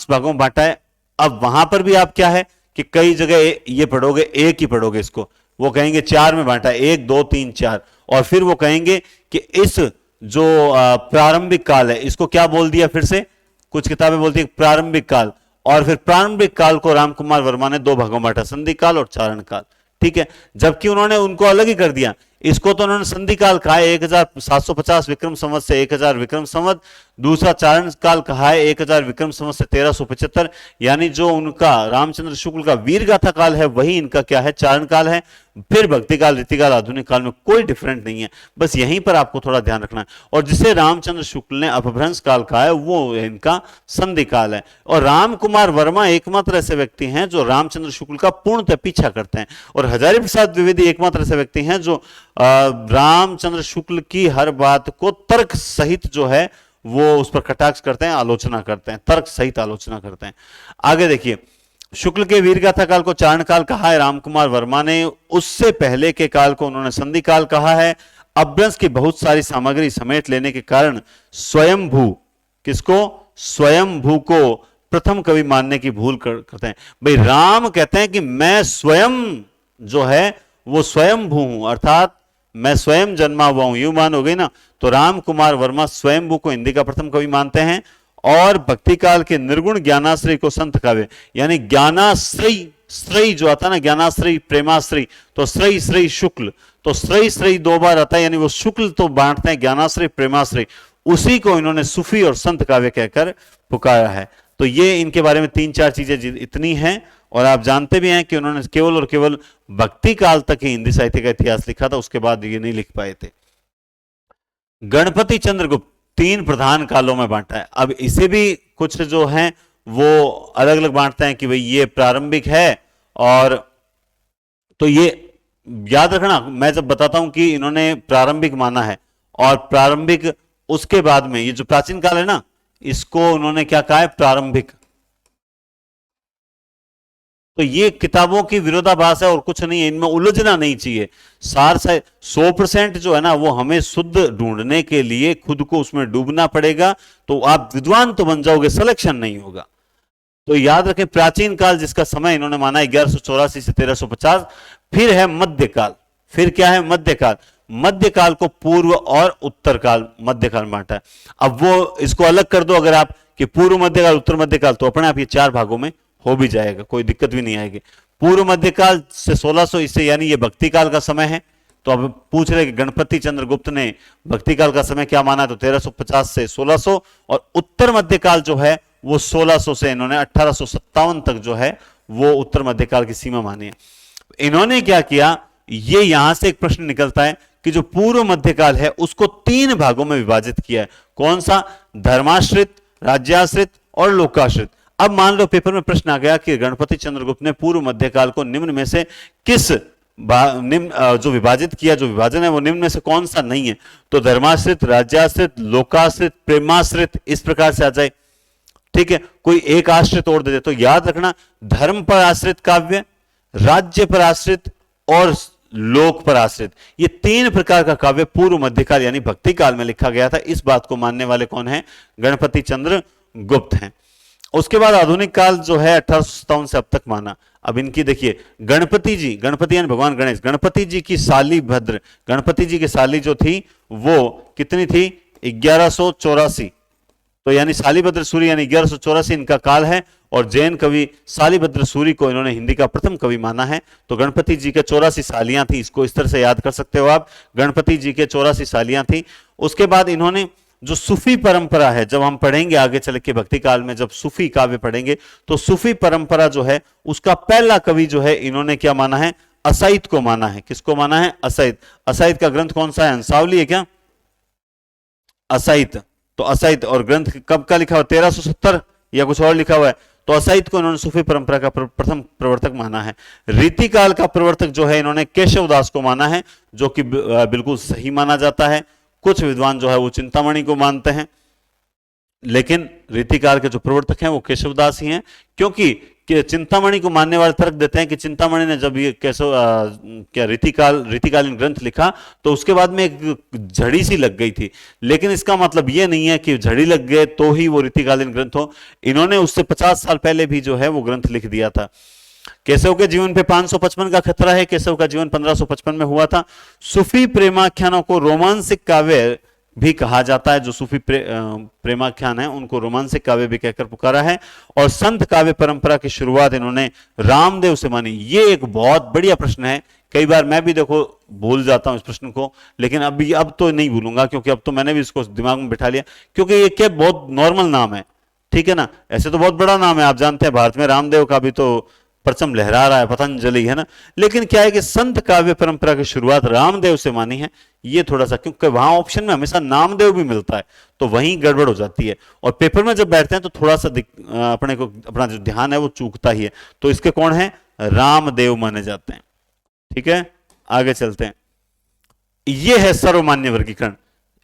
भागों में बांटा है। अब वहां पर भी आप क्या है कि कई जगह ये पढ़ोगे, एक ही पढ़ोगे इसको, वो कहेंगे 4 में बांटा है, 1 2 3 4, और फिर वो कहेंगे कि इस जो प्रारंभिक काल है इसको क्या बोल दिया? फिर से कुछ किताबें बोलती है प्रारंभिक काल, और फिर प्रारंभिक काल को रामकुमार वर्मा ने 2 भागों में बांटा, संधि काल और चारण काल। ठीक है, जबकि उन्होंने उनको अलग ही कर दिया। इसको तो उन्होंने संधि काल कहा है 1750 विक्रम संवत से 1000 विक्रम संवत, दूसरा चारण काल कहा है 1000 विक्रम संवत से 1375, यानी जो उनका रामचंद्र शुक्ल का वीर गाथा काल है वही इनका क्या है? चारण काल है। फिर भक्ति काल, रीति काल, आधुनिक काल में कोई डिफरेंट नहीं है, बस यहीं पर आपको थोड़ा ध्यान रखना है। और जिसे रामचंद्र शुक्ल ने अपभ्रंश काल कहा है वो इनका संधि काल है। और राम कुमार वर्मा एकमात्र ऐसे व्यक्ति हैं जो रामचंद्र शुक्ल का पूर्णतः पीछा करते हैं, और हजारी प्रसाद द्विवेदी एकमात्र ऐसे व्यक्ति हैं जो रामचंद्र शुक्ल की हर बात को तर्क सहित जो है वो उस पर कटाक्ष करते हैं, आलोचना करते हैं, तर्क सहित आलोचना करते हैं। आगे देखिए, शुक्ल के वीरगाथा काल को चारण काल कहा है रामकुमार वर्मा ने, उससे पहले के काल को उन्होंने संधि काल कहा है। अपभ्रंश की बहुत सारी सामग्री समेट लेने के कारण स्वयंभू, किसको? स्वयंभू को प्रथम कवि मानने की भूल करते हैं। भाई राम कहते हैं कि मैं स्वयं जो है वो स्वयंभू हूं, अर्थात मैं स्वयं जन्मा हुआ हूं, यूं मान हो गई ना। तो राम कुमार वर्मा स्वयंभू को हिंदी का प्रथम कवि मानते हैं, और भक्ति काल के निर्गुण ज्ञानाश्रय को संत काव्य, यानी ज्ञानाश्रय, श्रय जो आता है ना, ज्ञानाश्रय प्रेमाश्रय, तो श्रय श्रय शुक्ल, तो श्रय श्रय 2 बार आता है, यानी वो शुक्ल तो बांटते हैं, ज्ञानाश्रय प्रेमाश्रय, उसी को इन्होंने सूफी और संत काव्य कहकर पुकारा है। तो ये इनके बारे में 3-4 चीजें इतनी हैं, और आप जानते भी हैं कि उन्होंने केवल और केवल भक्ति काल तक ही हिंदी साहित्य का इतिहास लिखा था, उसके बाद ये नहीं लिख पाए थे। गणपति चंद्रगुप्त 3 प्रधान कालों में बांटा है। अब इसे भी कुछ जो हैं वो अलग अलग बांटते हैं कि भाई ये प्रारंभिक है, और तो ये याद रखना, मैं जब बताता हूं कि इन्होंने प्रारंभिक माना है, और प्रारंभिक उसके बाद में ये जो प्राचीन काल है ना, इसको उन्होंने क्या कहा है? प्रारंभिक। तो ये किताबों की विरोधाभास है और कुछ नहीं है, इनमें उलझना नहीं चाहिए। सार से 100% जो है ना वो हमें शुद्ध ढूंढने के लिए खुद को उसमें डूबना पड़ेगा, तो आप विद्वान तो बन जाओगे, सिलेक्शन नहीं होगा। तो याद रखें, प्राचीन काल जिसका समय इन्होंने माना 1184 से 1350। फिर है मध्यकाल। फिर क्या है? मध्यकाल। मध्यकाल को पूर्व और उत्तर काल मध्यकाल बांटा है। अब वो इसको अलग कर दो अगर आप, कि पूर्व मध्यकाल उत्तर मध्यकाल, तो अपने आप ये 4 भागों में हो भी जाएगा, कोई दिक्कत भी नहीं आएगी। पूर्व मध्यकाल से 1600 इससे, यानी ये भक्ति काल का समय है, तो अब पूछ रहे कि गणपति चंद्र गुप्त ने भक्ति काल का समय क्या माना है, तो 1350 से 1600, और उत्तर मध्यकाल जो है वो 1600 से इन्होंने 1857 तक जो है वो उत्तर मध्यकाल की सीमा मानी है। इन्होंने क्या किया, ये यहां से एक प्रश्न निकलता है कि जो पूर्व मध्यकाल है उसको 3 भागों में विभाजित किया है। कौन सा? धर्माश्रित, राज्याश्रित और लोकाश्रित। अब मान लो पेपर में प्रश्न आ गया कि गणपति चंद्रगुप्त ने पूर्व मध्यकाल को निम्न में से किस निम्न जो विभाजित किया, जो विभाजन है वो निम्न में से कौन सा नहीं है, तो धर्माश्रित, राज्याश्रित, लोकाश्रित, प्रेमाश्रित, इस प्रकार से आ जाए। ठीक है, कोई एक आश्रित और दे दे। तो याद रखना, धर्म पर आश्रित काव्य, राज्य पर आश्रित और लोक पर आश्रित, ये 3 प्रकार का काव्य पूर्व मध्यकाल यानी भक्ति काल में लिखा गया था। इस बात को मानने वाले कौन है? गणपति चंद्र गुप्त हैं। उसके बाद आधुनिक काल जो है 1857 से अब तक माना। अब इनकी देखिए, गणपति जी, गणपति यानी भगवान गणेश, गणपति जी की साली भद्र, गणपति जी की साली जो थी वो कितनी थी? 1184, तो यानी सालीभद्र सूरी यानी 1184 इनका काल है। और जैन कवि सालीभद्र सूरी को इन्होंने हिंदी का प्रथम कवि माना है। तो गणपति जी के 84 सालियां थी, इसको इस तरह से याद कर सकते हो आप, गणपति जी के 84 सालियां थी। उसके बाद इन्होंने जो सूफी परंपरा है, जब हम पढ़ेंगे आगे चल के भक्ति काल में, जब सूफी काव्य पढ़ेंगे, तो सूफी परंपरा जो है उसका पहला कवि जो है इन्होंने क्या माना है? असाइद को माना है। किसको माना है? असाइद। असाइद का ग्रंथ कौन सा है? हंसावली है क्या? असाइद, तो असाइद, और ग्रंथ कब का लिखा हुआ? 1370 या कुछ और लिखा हुआ है? तो असाइद को इन्होंने सूफी परंपरा का प्रथम प्रवर्तक माना है। रीतिकाल का प्रवर्तक जो है इन्होंने केशवदास को माना है, जो कि बिल्कुल सही माना जाता है। कुछ विद्वान जो है वो चिंतामणि को मानते हैं, लेकिन रीतिकाल के जो प्रवर्तक हैं वो केशवदास ही हैं, क्योंकि चिंतामणि को मानने वाले तर्क देते हैं कि चिंतामणि ने जब ये क्या रीतिकालीन ग्रंथ लिखा तो उसके बाद में एक झड़ी सी लग गई थी। लेकिन इसका मतलब ये नहीं है कि झड़ी लग गए तो ही वो रीतिकालीन ग्रंथ हो। इन्होंने उससे 50 साल पहले भी जो है वो ग्रंथ लिख दिया था। केशव के जीवन पे 555 का खतरा है। केशव का जीवन 1555 में हुआ था। सूफी प्रेमाख्यानों को रोमांसिक काव्य भी कहा जाता है। जो सूफी प्रेमाख्यान है उनको रोमांसिक काव्य भी कहकर पुकारा है। और संत काव्य परंपरा की शुरुआत इन्होंने रामदेव से मानी। ये एक बहुत बढ़िया प्रश्न है, कई बार मैं भी देखो भूल जाता हूं इस प्रश्न को, लेकिन अब तो नहीं भूलूंगा, क्योंकि अब तो मैंने भी इसको दिमाग में बिठा लिया, क्योंकि ये क्या बहुत नॉर्मल नाम है, ठीक है ना। ऐसे तो बहुत बड़ा नाम है, आप जानते हैं भारत में रामदेव का भी तो परचम लहरा रहा है, पतंजलि है ना। लेकिन क्या है कि संत काव्य परंपरा की शुरुआत रामदेव से मानी है। ये थोड़ा सा, क्योंकि वहां ऑप्शन में हमेशा नामदेव भी मिलता है तो वहीं गड़बड़ हो जाती है, और पेपर में जब बैठते हैं तो थोड़ा सा अपना जो ध्यान है वो चूकता ही है। तो इसके कौन है? रामदेव माने जाते हैं। ठीक है, आगे चलते हैं। ये है सर्वमान्य वर्गीकरण।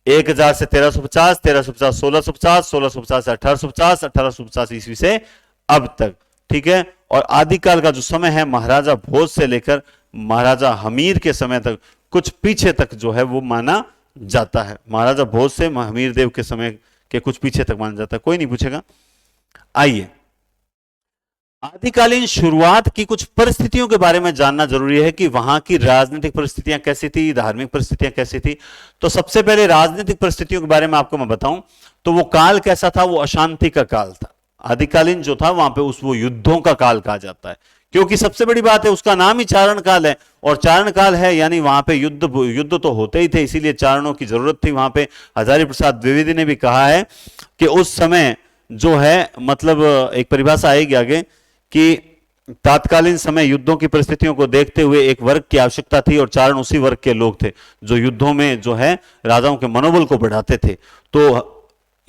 1000 से 1350, 1350 1650, 1650 से 1850, 1850 ईस्वी से अब तक। ठीक है, और आदिकाल का जो समय है महाराजा भोज से लेकर महाराजा हमीर के समय तक, कुछ पीछे तक जो है वो माना जाता है। महाराजा भोज से हमीर देव के समय के कुछ पीछे तक माना जाता है। कोई नहीं पूछेगा। आइए, आदिकालीन शुरुआत की कुछ परिस्थितियों के बारे में जानना जरूरी है कि वहां की राजनीतिक परिस्थितियां कैसी थी, धार्मिक परिस्थितियां कैसी थी। तो सबसे पहले राजनीतिक परिस्थितियों के बारे में आपको मैं बताऊं तो वो काल कैसा था? वो अशांति का काल था। आदिकालीन जो था वहां पे वो युद्धों का काल कहा जाता है, क्योंकि सबसे बड़ी बात है उसका नाम ही चारण काल है, और चारण काल है यानी वहां पे युद्ध तो होते ही थे, इसीलिए चारणों की जरूरत थी वहां पे। हजारी प्रसाद द्विवेदी ने भी कहा है कि उस समय जो है, मतलब एक परिभाषा आएगी आगे, कि तात्कालीन समय युद्धों की परिस्थितियों को देखते हुए एक वर्ग की आवश्यकता थी, और चारण उसी वर्ग के लोग थे जो युद्धों में जो है राजाओं के मनोबल को बढ़ाते थे। तो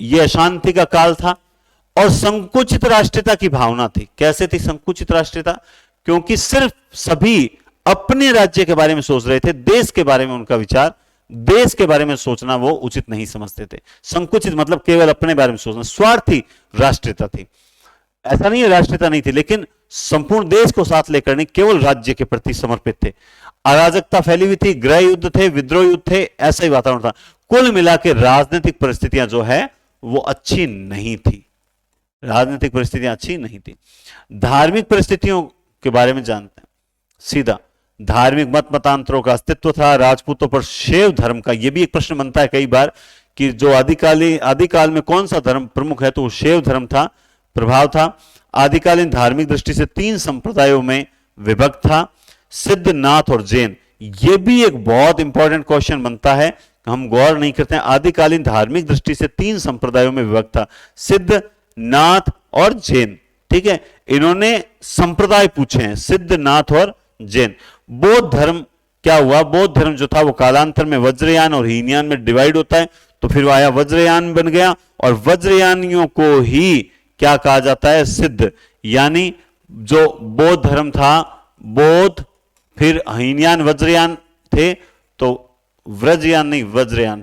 यह अशांति का काल था। और संकुचित राष्ट्रीयता की भावना थी। कैसे थी संकुचित राष्ट्रीयता? क्योंकि सिर्फ सभी अपने राज्य के बारे में सोच रहे थे, देश के बारे में उनका विचार, देश के बारे में सोचना वो उचित नहीं समझते थे। संकुचित मतलब केवल अपने बारे में सोचना, स्वार्थी राष्ट्रीयता थी। ऐसा नहीं है राष्ट्रीयता नहीं थी, लेकिन संपूर्ण देश को साथ लेकर नहीं, केवल राज्य के प्रति समर्पित थे। अराजकता फैली हुई थी, गृह युद्ध थे, विद्रोह युद्ध थे, ऐसा ही वातावरण था। कुल मिलाकर राजनीतिक परिस्थितियां जो है वो अच्छी नहीं थी। राजनीतिक परिस्थितियां अच्छी नहीं थी। धार्मिक परिस्थितियों के बारे में जानते हैं सीधा। धार्मिक मत मतांतरों का अस्तित्व था। राजपूतों पर शैव धर्म का, यह भी एक प्रश्न बनता है कई बार कि जो आदिकाल में कौन सा धर्म प्रमुख है, तो वो शैव धर्म था, प्रभाव था। आदिकालीन धार्मिक दृष्टि से 3 संप्रदायों में विभक्त था, सिद्ध, नाथ और जैन। यह भी एक बहुत इंपॉर्टेंट क्वेश्चन बनता है, हम गौर नहीं करते हैं। आदिकालीन धार्मिक दृष्टि से 3 संप्रदायों में विभक्त था, सिद्ध, नाथ और जैन। ठीक है, इन्होंने संप्रदाय पूछे हैं, सिद्ध, नाथ और जैन। बौद्ध धर्म क्या हुआ, बौद्ध धर्म जो था वो कालांतर में वज्रयान और हीनयान में डिवाइड होता है, तो फिर वो आया वज्रयान बन गया, और वज्रयानियों को ही क्या कहा जाता है, सिद्ध। यानी जो बौद्ध धर्म था, बौद्ध, फिर हीनयान, वज्रयान थे, तो व्रजयान नहीं वज्रयान,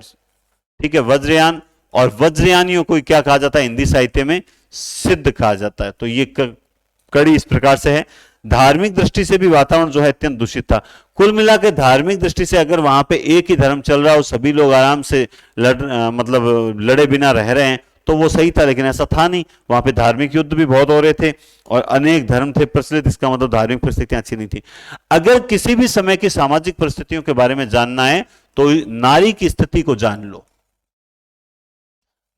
ठीक है, वज्रयान, और वज्रयानियों को क्या कहा जाता है हिंदी साहित्य में, सिद्ध कहा जाता है। तो ये कड़ी इस प्रकार से है। धार्मिक दृष्टि से भी वातावरण जो है अत्यंत दूषित था। कुल मिलाकर धार्मिक दृष्टि से अगर वहां पे एक ही धर्म चल रहा हो, सभी लोग आराम से मतलब लड़े बिना रह रहे हैं, तो वो सही था, लेकिन ऐसा था नहीं। वहां पे धार्मिक युद्ध भी बहुत हो रहे थे और अनेक धर्म थे प्रचलित, इसका मतलब धार्मिक परिस्थितियां अच्छी नहीं थी। अगर किसी भी समय की सामाजिक परिस्थितियों के बारे में जानना है तो नारी की स्थिति को जान लो।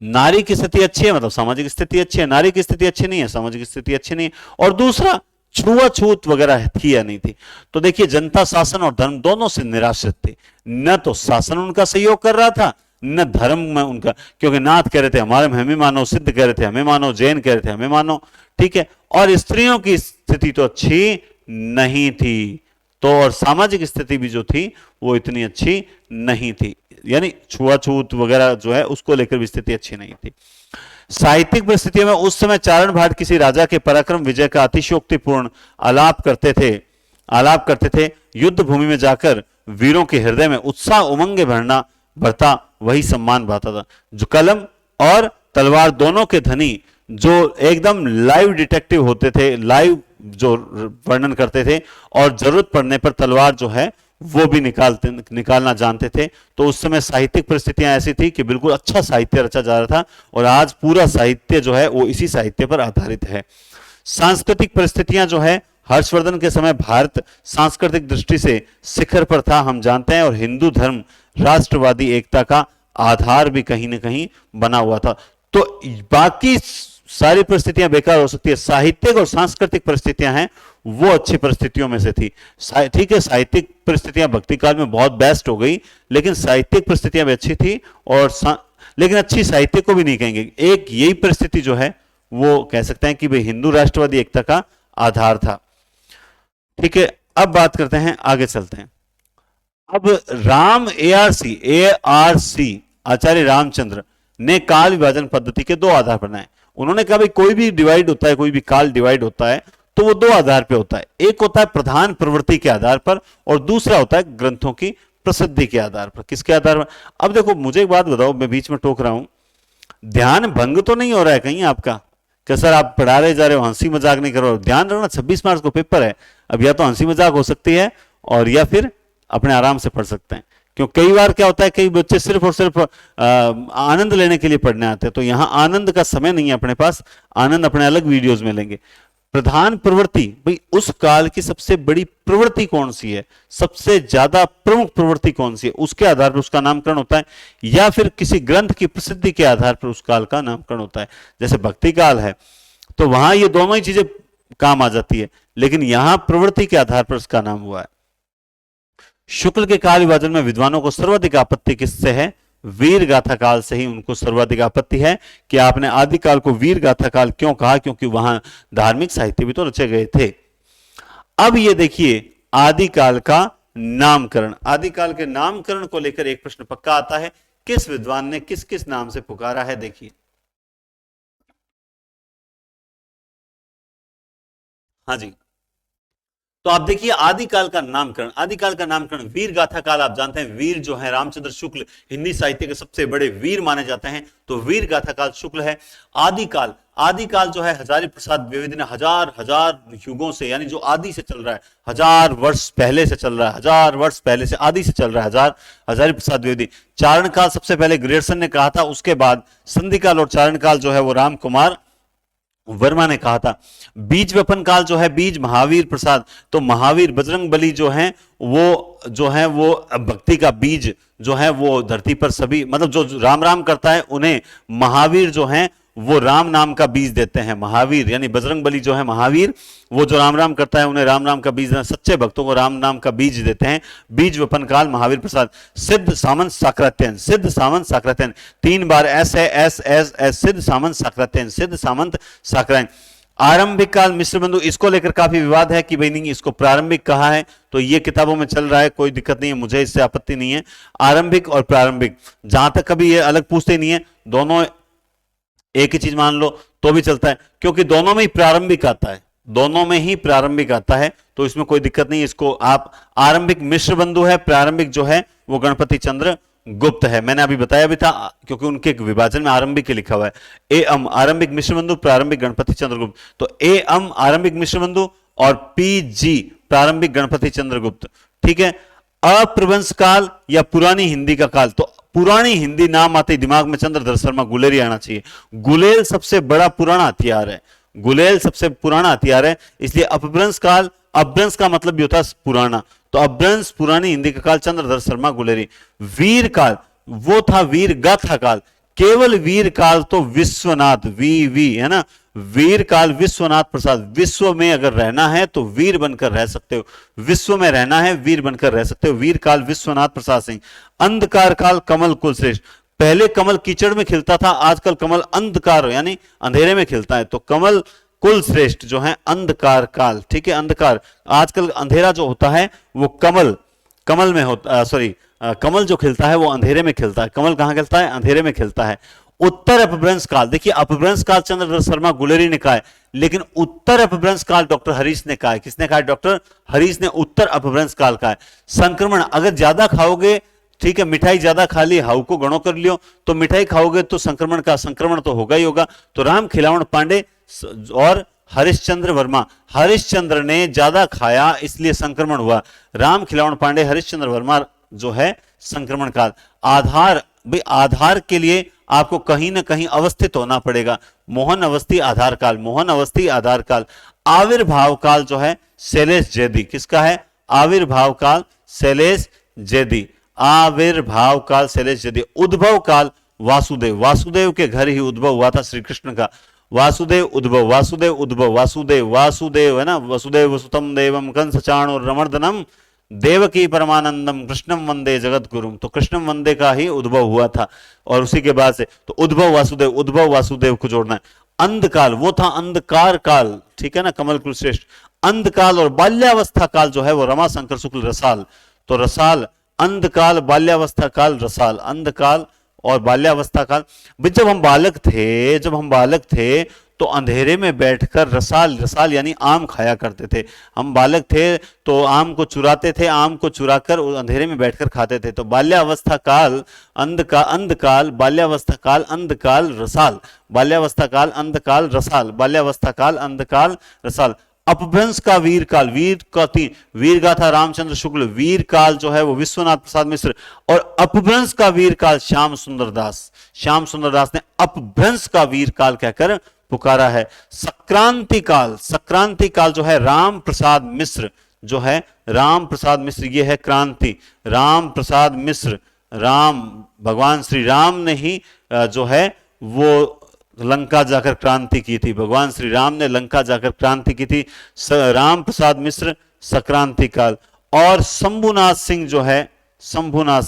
नारी की स्थिति अच्छी है मतलब सामाजिक स्थिति अच्छी है, नारी की स्थिति अच्छी नहीं है, सामाजिक स्थिति अच्छी नहीं है। और दूसरा, छुआछूत वगैरह थी या नहीं थी। तो देखिए, जनता शासन और धर्म दोनों से निराश्रित थी। न तो शासन उनका सहयोग कर रहा था, न धर्म में उनका, क्योंकि नाथ कह रहे थे हमारे हमें मानो, सिद्ध कह रहे थे हमें मानो, जैन कह रहे थे हमें मानो। ठीक है, और स्त्रियों की स्थिति तो अच्छी नहीं थी, तो और सामाजिक स्थिति भी जो थी वो इतनी अच्छी नहीं थी, यानी छुआछूत वगैरह जो है उसको लेकर भी स्थिति अच्छी नहीं थी। साहित्यिक परिस्थितियों में उस समय चारण भाट किसी राजा के पराक्रम विजय का अतिशयोक्तिपूर्ण आलाप करते थे। युद्ध भूमि में जाकर वीरों के हृदय में उत्साह उमंग भरता वही सम्मान पाता था। जो कलम और तलवार दोनों के धनी, जो एकदम लाइव डिटेक्टिव होते थे, लाइव जो वर्णन करते थे, और जरूरत पड़ने पर तलवार जो है वो भी निकालना जानते थे। तो उस समय साहित्यिक परिस्थितियां ऐसी थी कि बिल्कुल अच्छा साहित्य रचा जा रहा था, और आज पूरा साहित्य जो है वो इसी साहित्य पर आधारित है। सांस्कृतिक परिस्थितियां जो है, हर्षवर्धन के समय भारत सांस्कृतिक दृष्टि से शिखर पर था, हम जानते हैं, और हिंदू धर्म राष्ट्रवादी एकता का आधार भी कहीं ना कहीं बना हुआ था। तो बाकी सारी परिस्थितियां बेकार हो सकती है, साहित्यिक और सांस्कृतिक परिस्थितियां हैं वो अच्छी परिस्थितियों में से थी। ठीक है, साहित्यिक परिस्थितियां भक्ति काल में बहुत बेस्ट हो गई, लेकिन साहित्यिक परिस्थितियां भी अच्छी थी, और लेकिन अच्छी साहित्य को भी नहीं कहेंगे। एक यही परिस्थिति जो है वो कह सकते हैं कि भाई हिंदू राष्ट्रवादी एकता का आधार था। ठीक है, अब बात करते हैं, आगे चलते हैं। अब राम ARC आचार्य रामचंद्र ने काल विभाजन पद्धति के 2 आधार बनाए। उन्होंने कहा भाई कोई भी डिवाइड होता है, कोई भी काल डिवाइड होता है तो वो 2 आधार पे होता है। एक होता है प्रधान प्रवृत्ति के आधार पर, और दूसरा होता है ग्रंथों की प्रसिद्धि के आधार पर। किसके आधार पर? अब देखो, मुझे एक बात बताओ, मैं बीच में टोक रहा हूं, ध्यान भंग तो नहीं हो रहा है कहीं आपका? कि सर आप पढ़ा रहे जा रहे हो, हंसी मजाक नहीं कर रहे हो? ध्यान रखना, 26 मार्च को पेपर है। अब या तो हंसी मजाक हो सकती है और या फिर अपने आराम से पढ़ सकते हैं। क्यों, कई बार क्या होता है, कई बच्चे सिर्फ और सिर्फ आनंद लेने के लिए पढ़ने आते हैं, तो यहां आनंद का समय नहीं है अपने पास, आनंद अपने अलग वीडियोस में लेंगे। प्रधान प्रवृत्ति, भाई उस काल की सबसे बड़ी प्रवृत्ति कौन सी है, सबसे ज्यादा प्रमुख प्रवृत्ति कौन सी है, उसके आधार पर उसका नामकरण होता है, या फिर किसी ग्रंथ की प्रसिद्धि के आधार पर उस काल का नामकरण होता है। जैसे भक्ति काल है तो वहां ये दोनों ही चीजें काम आ जाती है, लेकिन यहां प्रवृत्ति के आधार पर उसका नाम हुआ है। शुक्ल के काल विभाजन में विद्वानों को सर्वाधिक आपत्ति किससे है? वीर गाथा काल से ही उनको सर्वाधिक आपत्ति है कि आपने आदिकाल को वीर गाथा काल क्यों कहा, क्योंकि वहां धार्मिक साहित्य भी तो रचे गए थे। अब ये देखिए, आदिकाल का नामकरण, आदिकाल के नामकरण को लेकर एक प्रश्न पक्का आता है, किस विद्वान ने किस किस नाम से पुकारा है? देखिए, हाँ जी, तो आप देखिए आदिकाल का नामकरण, आदिकाल का नामकरण वीर गाथा काल, आप जानते हैं वीर जो है रामचंद्र शुक्ल हिंदी साहित्य के सबसे बड़े वीर माने जाते हैं, तो वीर गाथा काल शुक्ल है। आदिकाल, आदिकाल जो है हजारी प्रसाद द्विवेदी ने हजार युगों से, यानी जो आदि से चल रहा है, 1000 वर्ष पहले से चल रहा है, 1000 वर्ष पहले से आदि से चल रहा है, हजारी प्रसाद द्विवेदी। चारण काल सबसे पहले ग्रेडसन ने कहा था, उसके बाद संधि काल और चारण काल जो है वो राम कुमार वर्मा ने कहा था। बीज वपन काल जो है, बीज महावीर प्रसाद, तो महावीर बजरंग बली जो है वो भक्ति का बीज जो है वो धरती पर सभी, मतलब जो राम राम करता है उन्हें महावीर जो है वो राम नाम का बीज देते हैं। महावीर यानी बजरंग बली जो है महावीर, वो जो राम राम करता है उन्हें राम नाम का बीज, सच्चे भक्तों को राम नाम का बीज देते हैं। बीज वपन काल महावीर प्रसाद। सिद्ध सामंत साक्रात्ययन, सिद्ध सामंत साक्रात्ययन, 3 बार एस है, एस एस एस, सिद्ध सामंत साक्रात्ययन, सिद्ध सामंत साक्रायन। आरंभिक काल मिश्र बंधु, इसको लेकर काफी विवाद है कि भाई नहीं इसको प्रारंभिक कहा है, तो ये किताबों में चल रहा है, कोई दिक्कत नहीं है, मुझे इससे आपत्ति नहीं है। आरंभिक और प्रारंभिक जहां तक कभी ये अलग पूछते नहीं है, दोनों एक ही चीज मान लो तो भी चलता है, क्योंकि दोनों में ही प्रारंभिक आता है, दोनों में ही प्रारंभिक आता है, तो इसमें कोई दिक्कत नहीं। इसको आप आरंभिक मिश्र बंधु है, प्रारंभिक जो है वो गणपति चंद्र गुप्त है। मैंने अभी बताया भी था, क्योंकि उनके विभाजन में आरंभिक के लिखा हुआ है। ए अम आरंभिक मिश्र बंधु, प्रारंभिक गणपति चंद्रगुप्त। तो ए अम आरंभिक मिश्र बंधु और पी जी प्रारंभिक गणपति चंद्रगुप्त। ठीक है। अप्रभंश काल या पुरानी हिंदी का काल, तो पुरानी हिंदी नाम आते ही दिमाग में चंद्रधर शर्मा गुलेरी आना चाहिए। गुलेल सबसे बड़ा पुराना हथियार है, गुलेल सबसे पुराना हथियार है, इसलिए अपभ्रंश काल, अपभ्रंश का मतलब भी होता है पुराना, तो अपभ्रंश पुरानी हिंदी का काल चंद्रधर शर्मा गुलेरी। वीर काल वो था वीर गाथा काल, केवल वीर काल तो विश्वनाथ, वी है ना, वीर काल विश्वनाथ प्रसाद। विश्व में अगर रहना है तो वीर बनकर रह सकते हो, विश्व में रहना है वीर बनकर रह सकते हो। वीर काल विश्वनाथ प्रसाद सिंह। अंधकार काल कमल कुलश्रेष्ठ, पहले कमल कीचड़ में खिलता था, आजकल कमल अंधकार यानी अंधेरे में खिलता है, तो कमल कुल श्रेष्ठ जो है अंधकार काल। ठीक है, अंधकार, आजकल अंधेरा जो होता है वो कमल में होता, सॉरी कमल जो खिलता है वो अंधेरे में खिलता है। कमल कहां खिलता है? अंधेरे में खिलता है। उत्तर अपभ्रंश काल, देखिए अपभ्रंश काल चंद्रधर शर्मा गुलेरी ने कहा है, लेकिन उत्तर अपभ्रंश काल डॉक्टर हरीश ने कहा है। किसने कहा है? डॉक्टर हरीश ने उत्तर अपभ्रंश काल कहा है। संक्रमण, अगर ज्यादा खाओगे, ठीक है, मिठाई ज्यादा खा ली, हाउ को गणो कर लियो, तो मिठाई खाओगे तो संक्रमण तो होगा ही होगा। तो राम खिलावन पांडे और हरिश्चंद्र वर्मा, हरिश्चंद्र ने ज्यादा खाया इसलिए संक्रमण हुआ। राम खिलावन पांडे, हरिश्चंद्र वर्मा जो है संक्रमण काल। आधार, भाई आधार के लिए आपको कहीं ना कहीं अवस्थित होना पड़ेगा। मोहन अवस्थी आधार काल, मोहन अवस्थी आधार काल। आविर्भाव काल जो है शैलेश जैदी, किसका है? आविर्भाव काल शैलेश जैदी, आविर्भाव काल शैलेश जैदी। उद्भव काल वासुदेव, वासुदेव के घर ही उद्भव हुआ था श्री कृष्ण का। वासुदेव उद्भव, वासुदेव उद्भव, वासुदेव वासुदेव है ना, वसुदेव वसुतम देवम कंस चाणूर रमर्दनम देवकी परमानंदम कृष्णम वंदे जगत गुरुम। तो कृष्णम वंदे का ही उद्भव हुआ था, और उसी के बाद से तो उद्भव वासुदेव को जोड़ना है। अंधकाल वो था अंधकार काल, ठीक है ना, कमल कुलश्रेष्ठ। अंधकाल और बाल्यावस्था काल जो है वो रमाशंकर शुक्ल रसाल। तो रसाल, अंधकाल, बाल्यावस्था काल, रसाल। अंधकाल और बाल्यावस्था काल। जब हम बालक थे तो अंधेरे में बैठकर रसाल यानी आम खाया करते थे। हम बालक थे तो आम को चुराते थे, आम को चुराकर अंधेरे में बैठकर खाते थे। तो बाल्यावस्था काल अंधकाल, बाल्यावस्था काल अंधकाल रसाल, बाल्यावस्था काल अंधकाल रसाल, बाल्यावस्था काल अंधकाल रसाल। अपभ्रंश का वीर काल, वीर का 3, वीर गाथा रामचंद्र शुक्ल, वीर काल जो है वो विश्वनाथ प्रसाद मिश्र, और अपभ्रंश का वीर काल श्याम सुंदर दास ने अपभ्रंश का वीर काल कहकर पुकारा है। संक्रांति काल जो है राम प्रसाद मिश्र, जो है राम प्रसाद मिश्र, ये है क्रांति। राम प्रसाद मिश्र, राम भगवान श्री राम ने ही जो है वो लंका जाकर क्रांति की थी, भगवान श्री राम ने लंका जाकर क्रांति की थी। राम प्रसाद मिश्र संक्रांति काल। और शंभुनाथ सिंह जो है, शंभुनाथ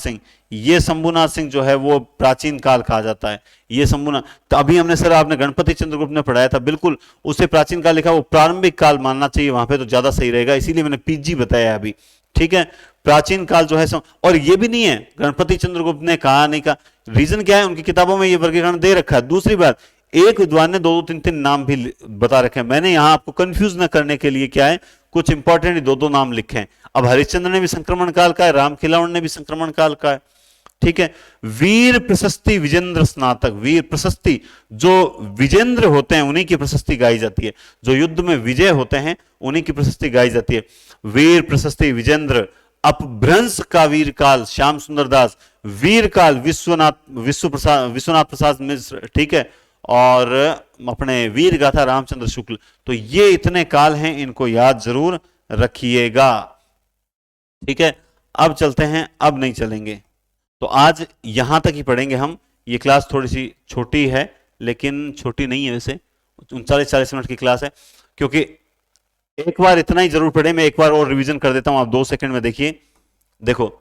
सिंह जो है वो प्राचीन काल कहा जाता है। ये शंभुनाथ, तो अभी हमने सर आपने गणपति चंद्रगुप्त ने पढ़ाया था, बिल्कुल उसे प्राचीन काल लिखा, वो प्रारंभिक काल मानना चाहिए वहां पे तो ज्यादा सही रहेगा, इसीलिए मैंने पीजी बताया अभी। ठीक है, प्राचीन काल जो है और ये भी नहीं है गणपति चंद्रगुप्त ने कहा नहीं कहा, रीजन क्या है, उनकी किताबों में ये वर्गीकरण दे रखा है। दूसरी बात, एक विद्वान ने 2-2, 3-3 नाम भी बता रखे हैं। मैंने यहां आपको कंफ्यूज न करने के लिए क्या है, कुछ इंपॉर्टेंट 2-2 नाम लिखे हैं। अब हरिश्चंद्र ने भी संक्रमण काल का है, राम खिलावन ने भी संक्रमण काल का है। ठीक है, वीर प्रशस्ति विजेंद्र स्नातक, वीर प्रशस्ति जो विजेंद्र होते हैं उन्हीं की प्रशस्ति गाई जाती है, जो युद्ध में विजय होते हैं उन्हीं की प्रशस्ति गाई जाती है। वीर प्रशस्ति विजेंद्र। अपभ्रंश का वीर काल श्याम सुंदर दास, वीर काल विश्वनाथ प्रसाद मिश्र, ठीक है, और अपने वीर गाथा रामचंद्र शुक्ल। तो ये इतने काल हैं, इनको याद जरूर रखिएगा। ठीक है, अब चलते हैं, अब नहीं चलेंगे, तो आज यहां तक ही पढ़ेंगे हम। ये क्लास थोड़ी सी छोटी है लेकिन छोटी नहीं है वैसे, 39-40 मिनट की क्लास है। क्योंकि एक बार इतना ही जरूर पढ़े, मैं एक बार और रिवीजन कर देता हूं, आप 2 सेकंड में देखिए। देखो,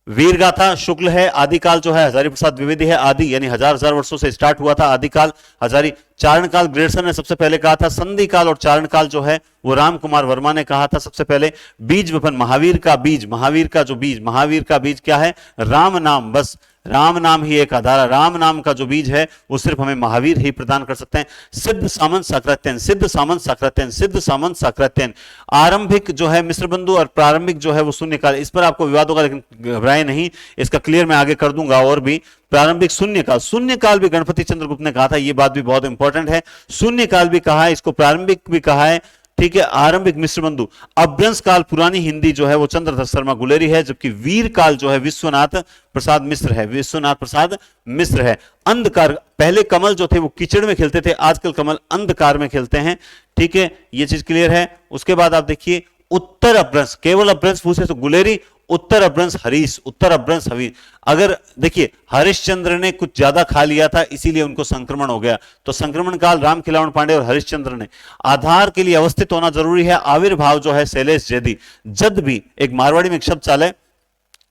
वीर गाथा शुक्ल है, आदिकाल जो है हजारी प्रसाद द्विवेदी है, आदि यानी हजार हजार वर्षों से स्टार्ट हुआ था आदिकाल हजारी। चारण काल ग्रेडसन ने सबसे पहले कहा था, संधि काल और चारण काल जो है वो राम कुमार वर्मा ने कहा था सबसे पहले। बीज वपन, महावीर का बीज, महावीर का जो बीज, महावीर का बीज क्या है? राम नाम, बस राम नाम ही एक आधार है, राम नाम का जो बीज है वो सिर्फ हमें महावीर ही प्रदान कर सकते हैं। सिद्ध सामंत साकृत्यन, सिद्ध सामंत साकृत्यन, सिद्ध सामंत साकृत्यन। आरंभिक जो है मिश्र बंधु और प्रारंभिक जो है वो शून्य काल, इस पर आपको विवाद होगा लेकिन घबराए नहीं, इसका क्लियर मैं आगे कर दूंगा। और भी प्रारंभिक शून्य काल, शून्य काल भी गणपति चंद्रगुप्त ने कहा था, ये बात भी बहुत इंपॉर्टेंट है। शून्य काल भी कहा है, इसको प्रारंभिक भी कहा है, ठीक है। आरंभिक मिश्र बंधु। अभ्रंश काल पुरानी हिंदी जो है वो चंद्रधर शर्मा गुलेरी है, जबकि वीर काल जो है विश्वनाथ प्रसाद मिश्र है, विश्वनाथ प्रसाद मिश्र है। अंधकार, पहले कमल जो थे वो कीचड़ में खेलते थे, आजकल कमल अंधकार में खेलते हैं, ठीक है, ये चीज क्लियर है। उसके बाद आप देखिए उत्तर अभ्रंश, केवल अभ्रंश पूछे तो गुलेरी, उत्तर अभ्रंश हरीश, उत्तर अभ्रंश हरीश। अगर देखिए हरिश्चंद्र ने कुछ ज्यादा खा लिया था इसीलिए उनको संक्रमण हो गया, तो संक्रमण काल राम खिलावन पांडे और हरिश्चंद्र ने। आधार के लिए अवस्थित होना जरूरी है, आविर्भाव जो है शैलेश जैदी। जद भी एक मारवाड़ी में एक शब्द चाले,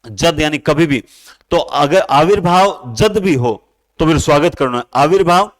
जद यानी कभी भी, तो अगर आविर्भाव जद भी हो तो फिर स्वागत करना है। आविर्भाव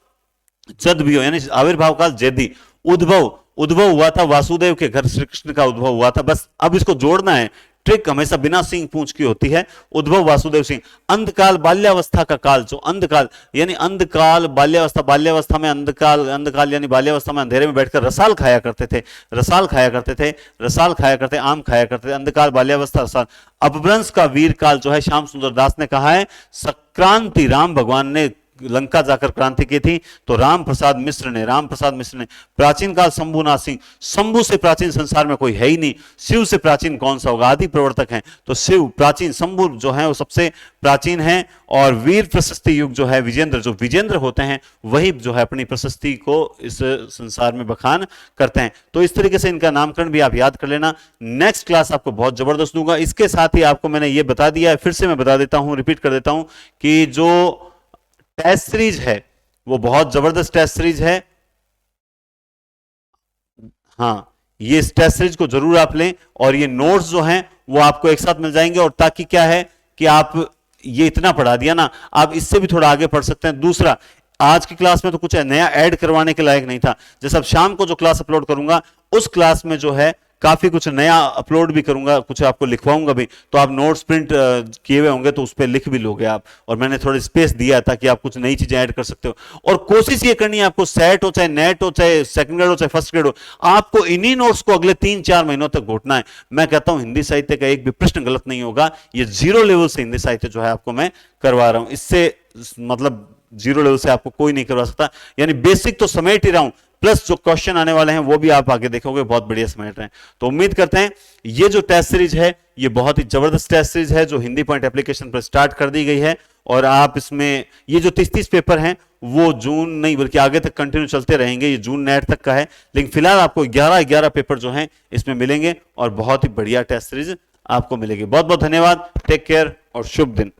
जद भी हो यानी आविर्भाव काल जैदी। उद्भव, उद्भव हुआ था वासुदेव के घर, श्री कृष्ण का उद्भव हुआ था, बस अब इसको जोड़ना है, ट्रिक हमेशा बिना सिंह पूंछ की होती है। उद्भव वासुदेव सिंह। अंधकाल बाल्यावस्था का काल, जो अंधकाल यानी अंधकाल बाल्यावस्था, बाल्यावस्था में अंधकाल, अंधकाल यानी बाल्यावस्था में अंधेरे में बैठकर रसाल खाया करते थे, रसाल खाया करते थे, रसाल खाया करते, आम खाया करते थे, अंधकाल बाल्यावस्था रसाल। अपभ्रंश का वीर काल जो है श्याम सुंदर दास ने कहा है, संक्रांति राम भगवान ने लंका जाकर क्रांति की थी, तो राम प्रसाद मिश्र ने, राम प्रसाद मिश्र ने। प्राचीन काल शंभुनाथ सिंह, शंभु से प्राचीन संसार में कोई है ही नहीं, शिव से प्राचीन कौन सा होगा? आदि प्रवर्तक हैं, तो शिव प्राचीन, शंभु जो है वो सबसे प्राचीन है। और वीर प्रशस्ति युग जो है विजेंद्र, जो विजेंद्र होते हैं वही जो है अपनी प्रशस्ति को इस संसार में बखान करते हैं। तो इस तरीके से इनका नामकरण भी आप याद कर लेना। नेक्स्ट क्लास आपको बहुत जबरदस्त दूंगा। इसके साथ ही आपको मैंने ये बता दिया है, फिर से मैं बता देता हूं, रिपीट कर देता हूं कि जो टेस्ट सीरीज है वो बहुत जबरदस्त टेस्ट सीरीज है। हाँ, ये टेस्ट सीरीज को जरूर आप लें, और ये नोट्स जो हैं वो आपको एक साथ मिल जाएंगे। और ताकि क्या है कि आप ये इतना पढ़ा दिया ना, आप इससे भी थोड़ा आगे पढ़ सकते हैं। दूसरा, आज की क्लास में तो कुछ नया ऐड करवाने के लायक नहीं था, जैसे अब शाम को जो क्लास अपलोड करूंगा उस क्लास में जो है काफी कुछ नया अपलोड भी करूंगा, कुछ आपको लिखवाऊंगा भी, तो आप नोट्स प्रिंट किए हुए होंगे तो उस पर लिख भी लोगे आप। और मैंने थोड़ी स्पेस दिया ताकि आप कुछ नई चीजें ऐड कर सकते हो। और कोशिश ये करनी है आपको, सेट हो चाहे नेट हो चाहे सेकंड ग्रेड हो चाहे फर्स्ट ग्रेड हो, आपको इन्हीं नोट्स को अगले 3-4 महीनों तक घोटना है। मैं कहता हूं हिंदी साहित्य का एक भी प्रश्न गलत नहीं होगा। ये 0 लेवल से हिंदी साहित्य जो है आपको मैं करवा रहा हूं, इससे मतलब 0 लेवल से आपको कोई नहीं करवा सकता। यानी बेसिक तो समेट ही रहा हूं, प्लस जो क्वेश्चन आने वाले हैं वो भी आप आगे देखोगे बहुत बढ़िया समेट रहे हैं। तो उम्मीद करते हैं ये जो टेस्ट सीरीज है ये बहुत ही जबरदस्त टेस्ट सीरीज है जो हिंदी पॉइंट एप्लीकेशन पर स्टार्ट कर दी गई है। और आप इसमें ये जो 30-30 पेपर हैं वो जून नहीं बल्कि आगे तक कंटिन्यू चलते रहेंगे, ये जून नेट तक का है। लेकिन फिलहाल आपको 11-11 पेपर जो हैं इसमें मिलेंगे और बहुत ही बढ़िया टेस्ट सीरीज आपको मिलेगी। बहुत बहुत धन्यवाद, टेक केयर और शुभ दिन।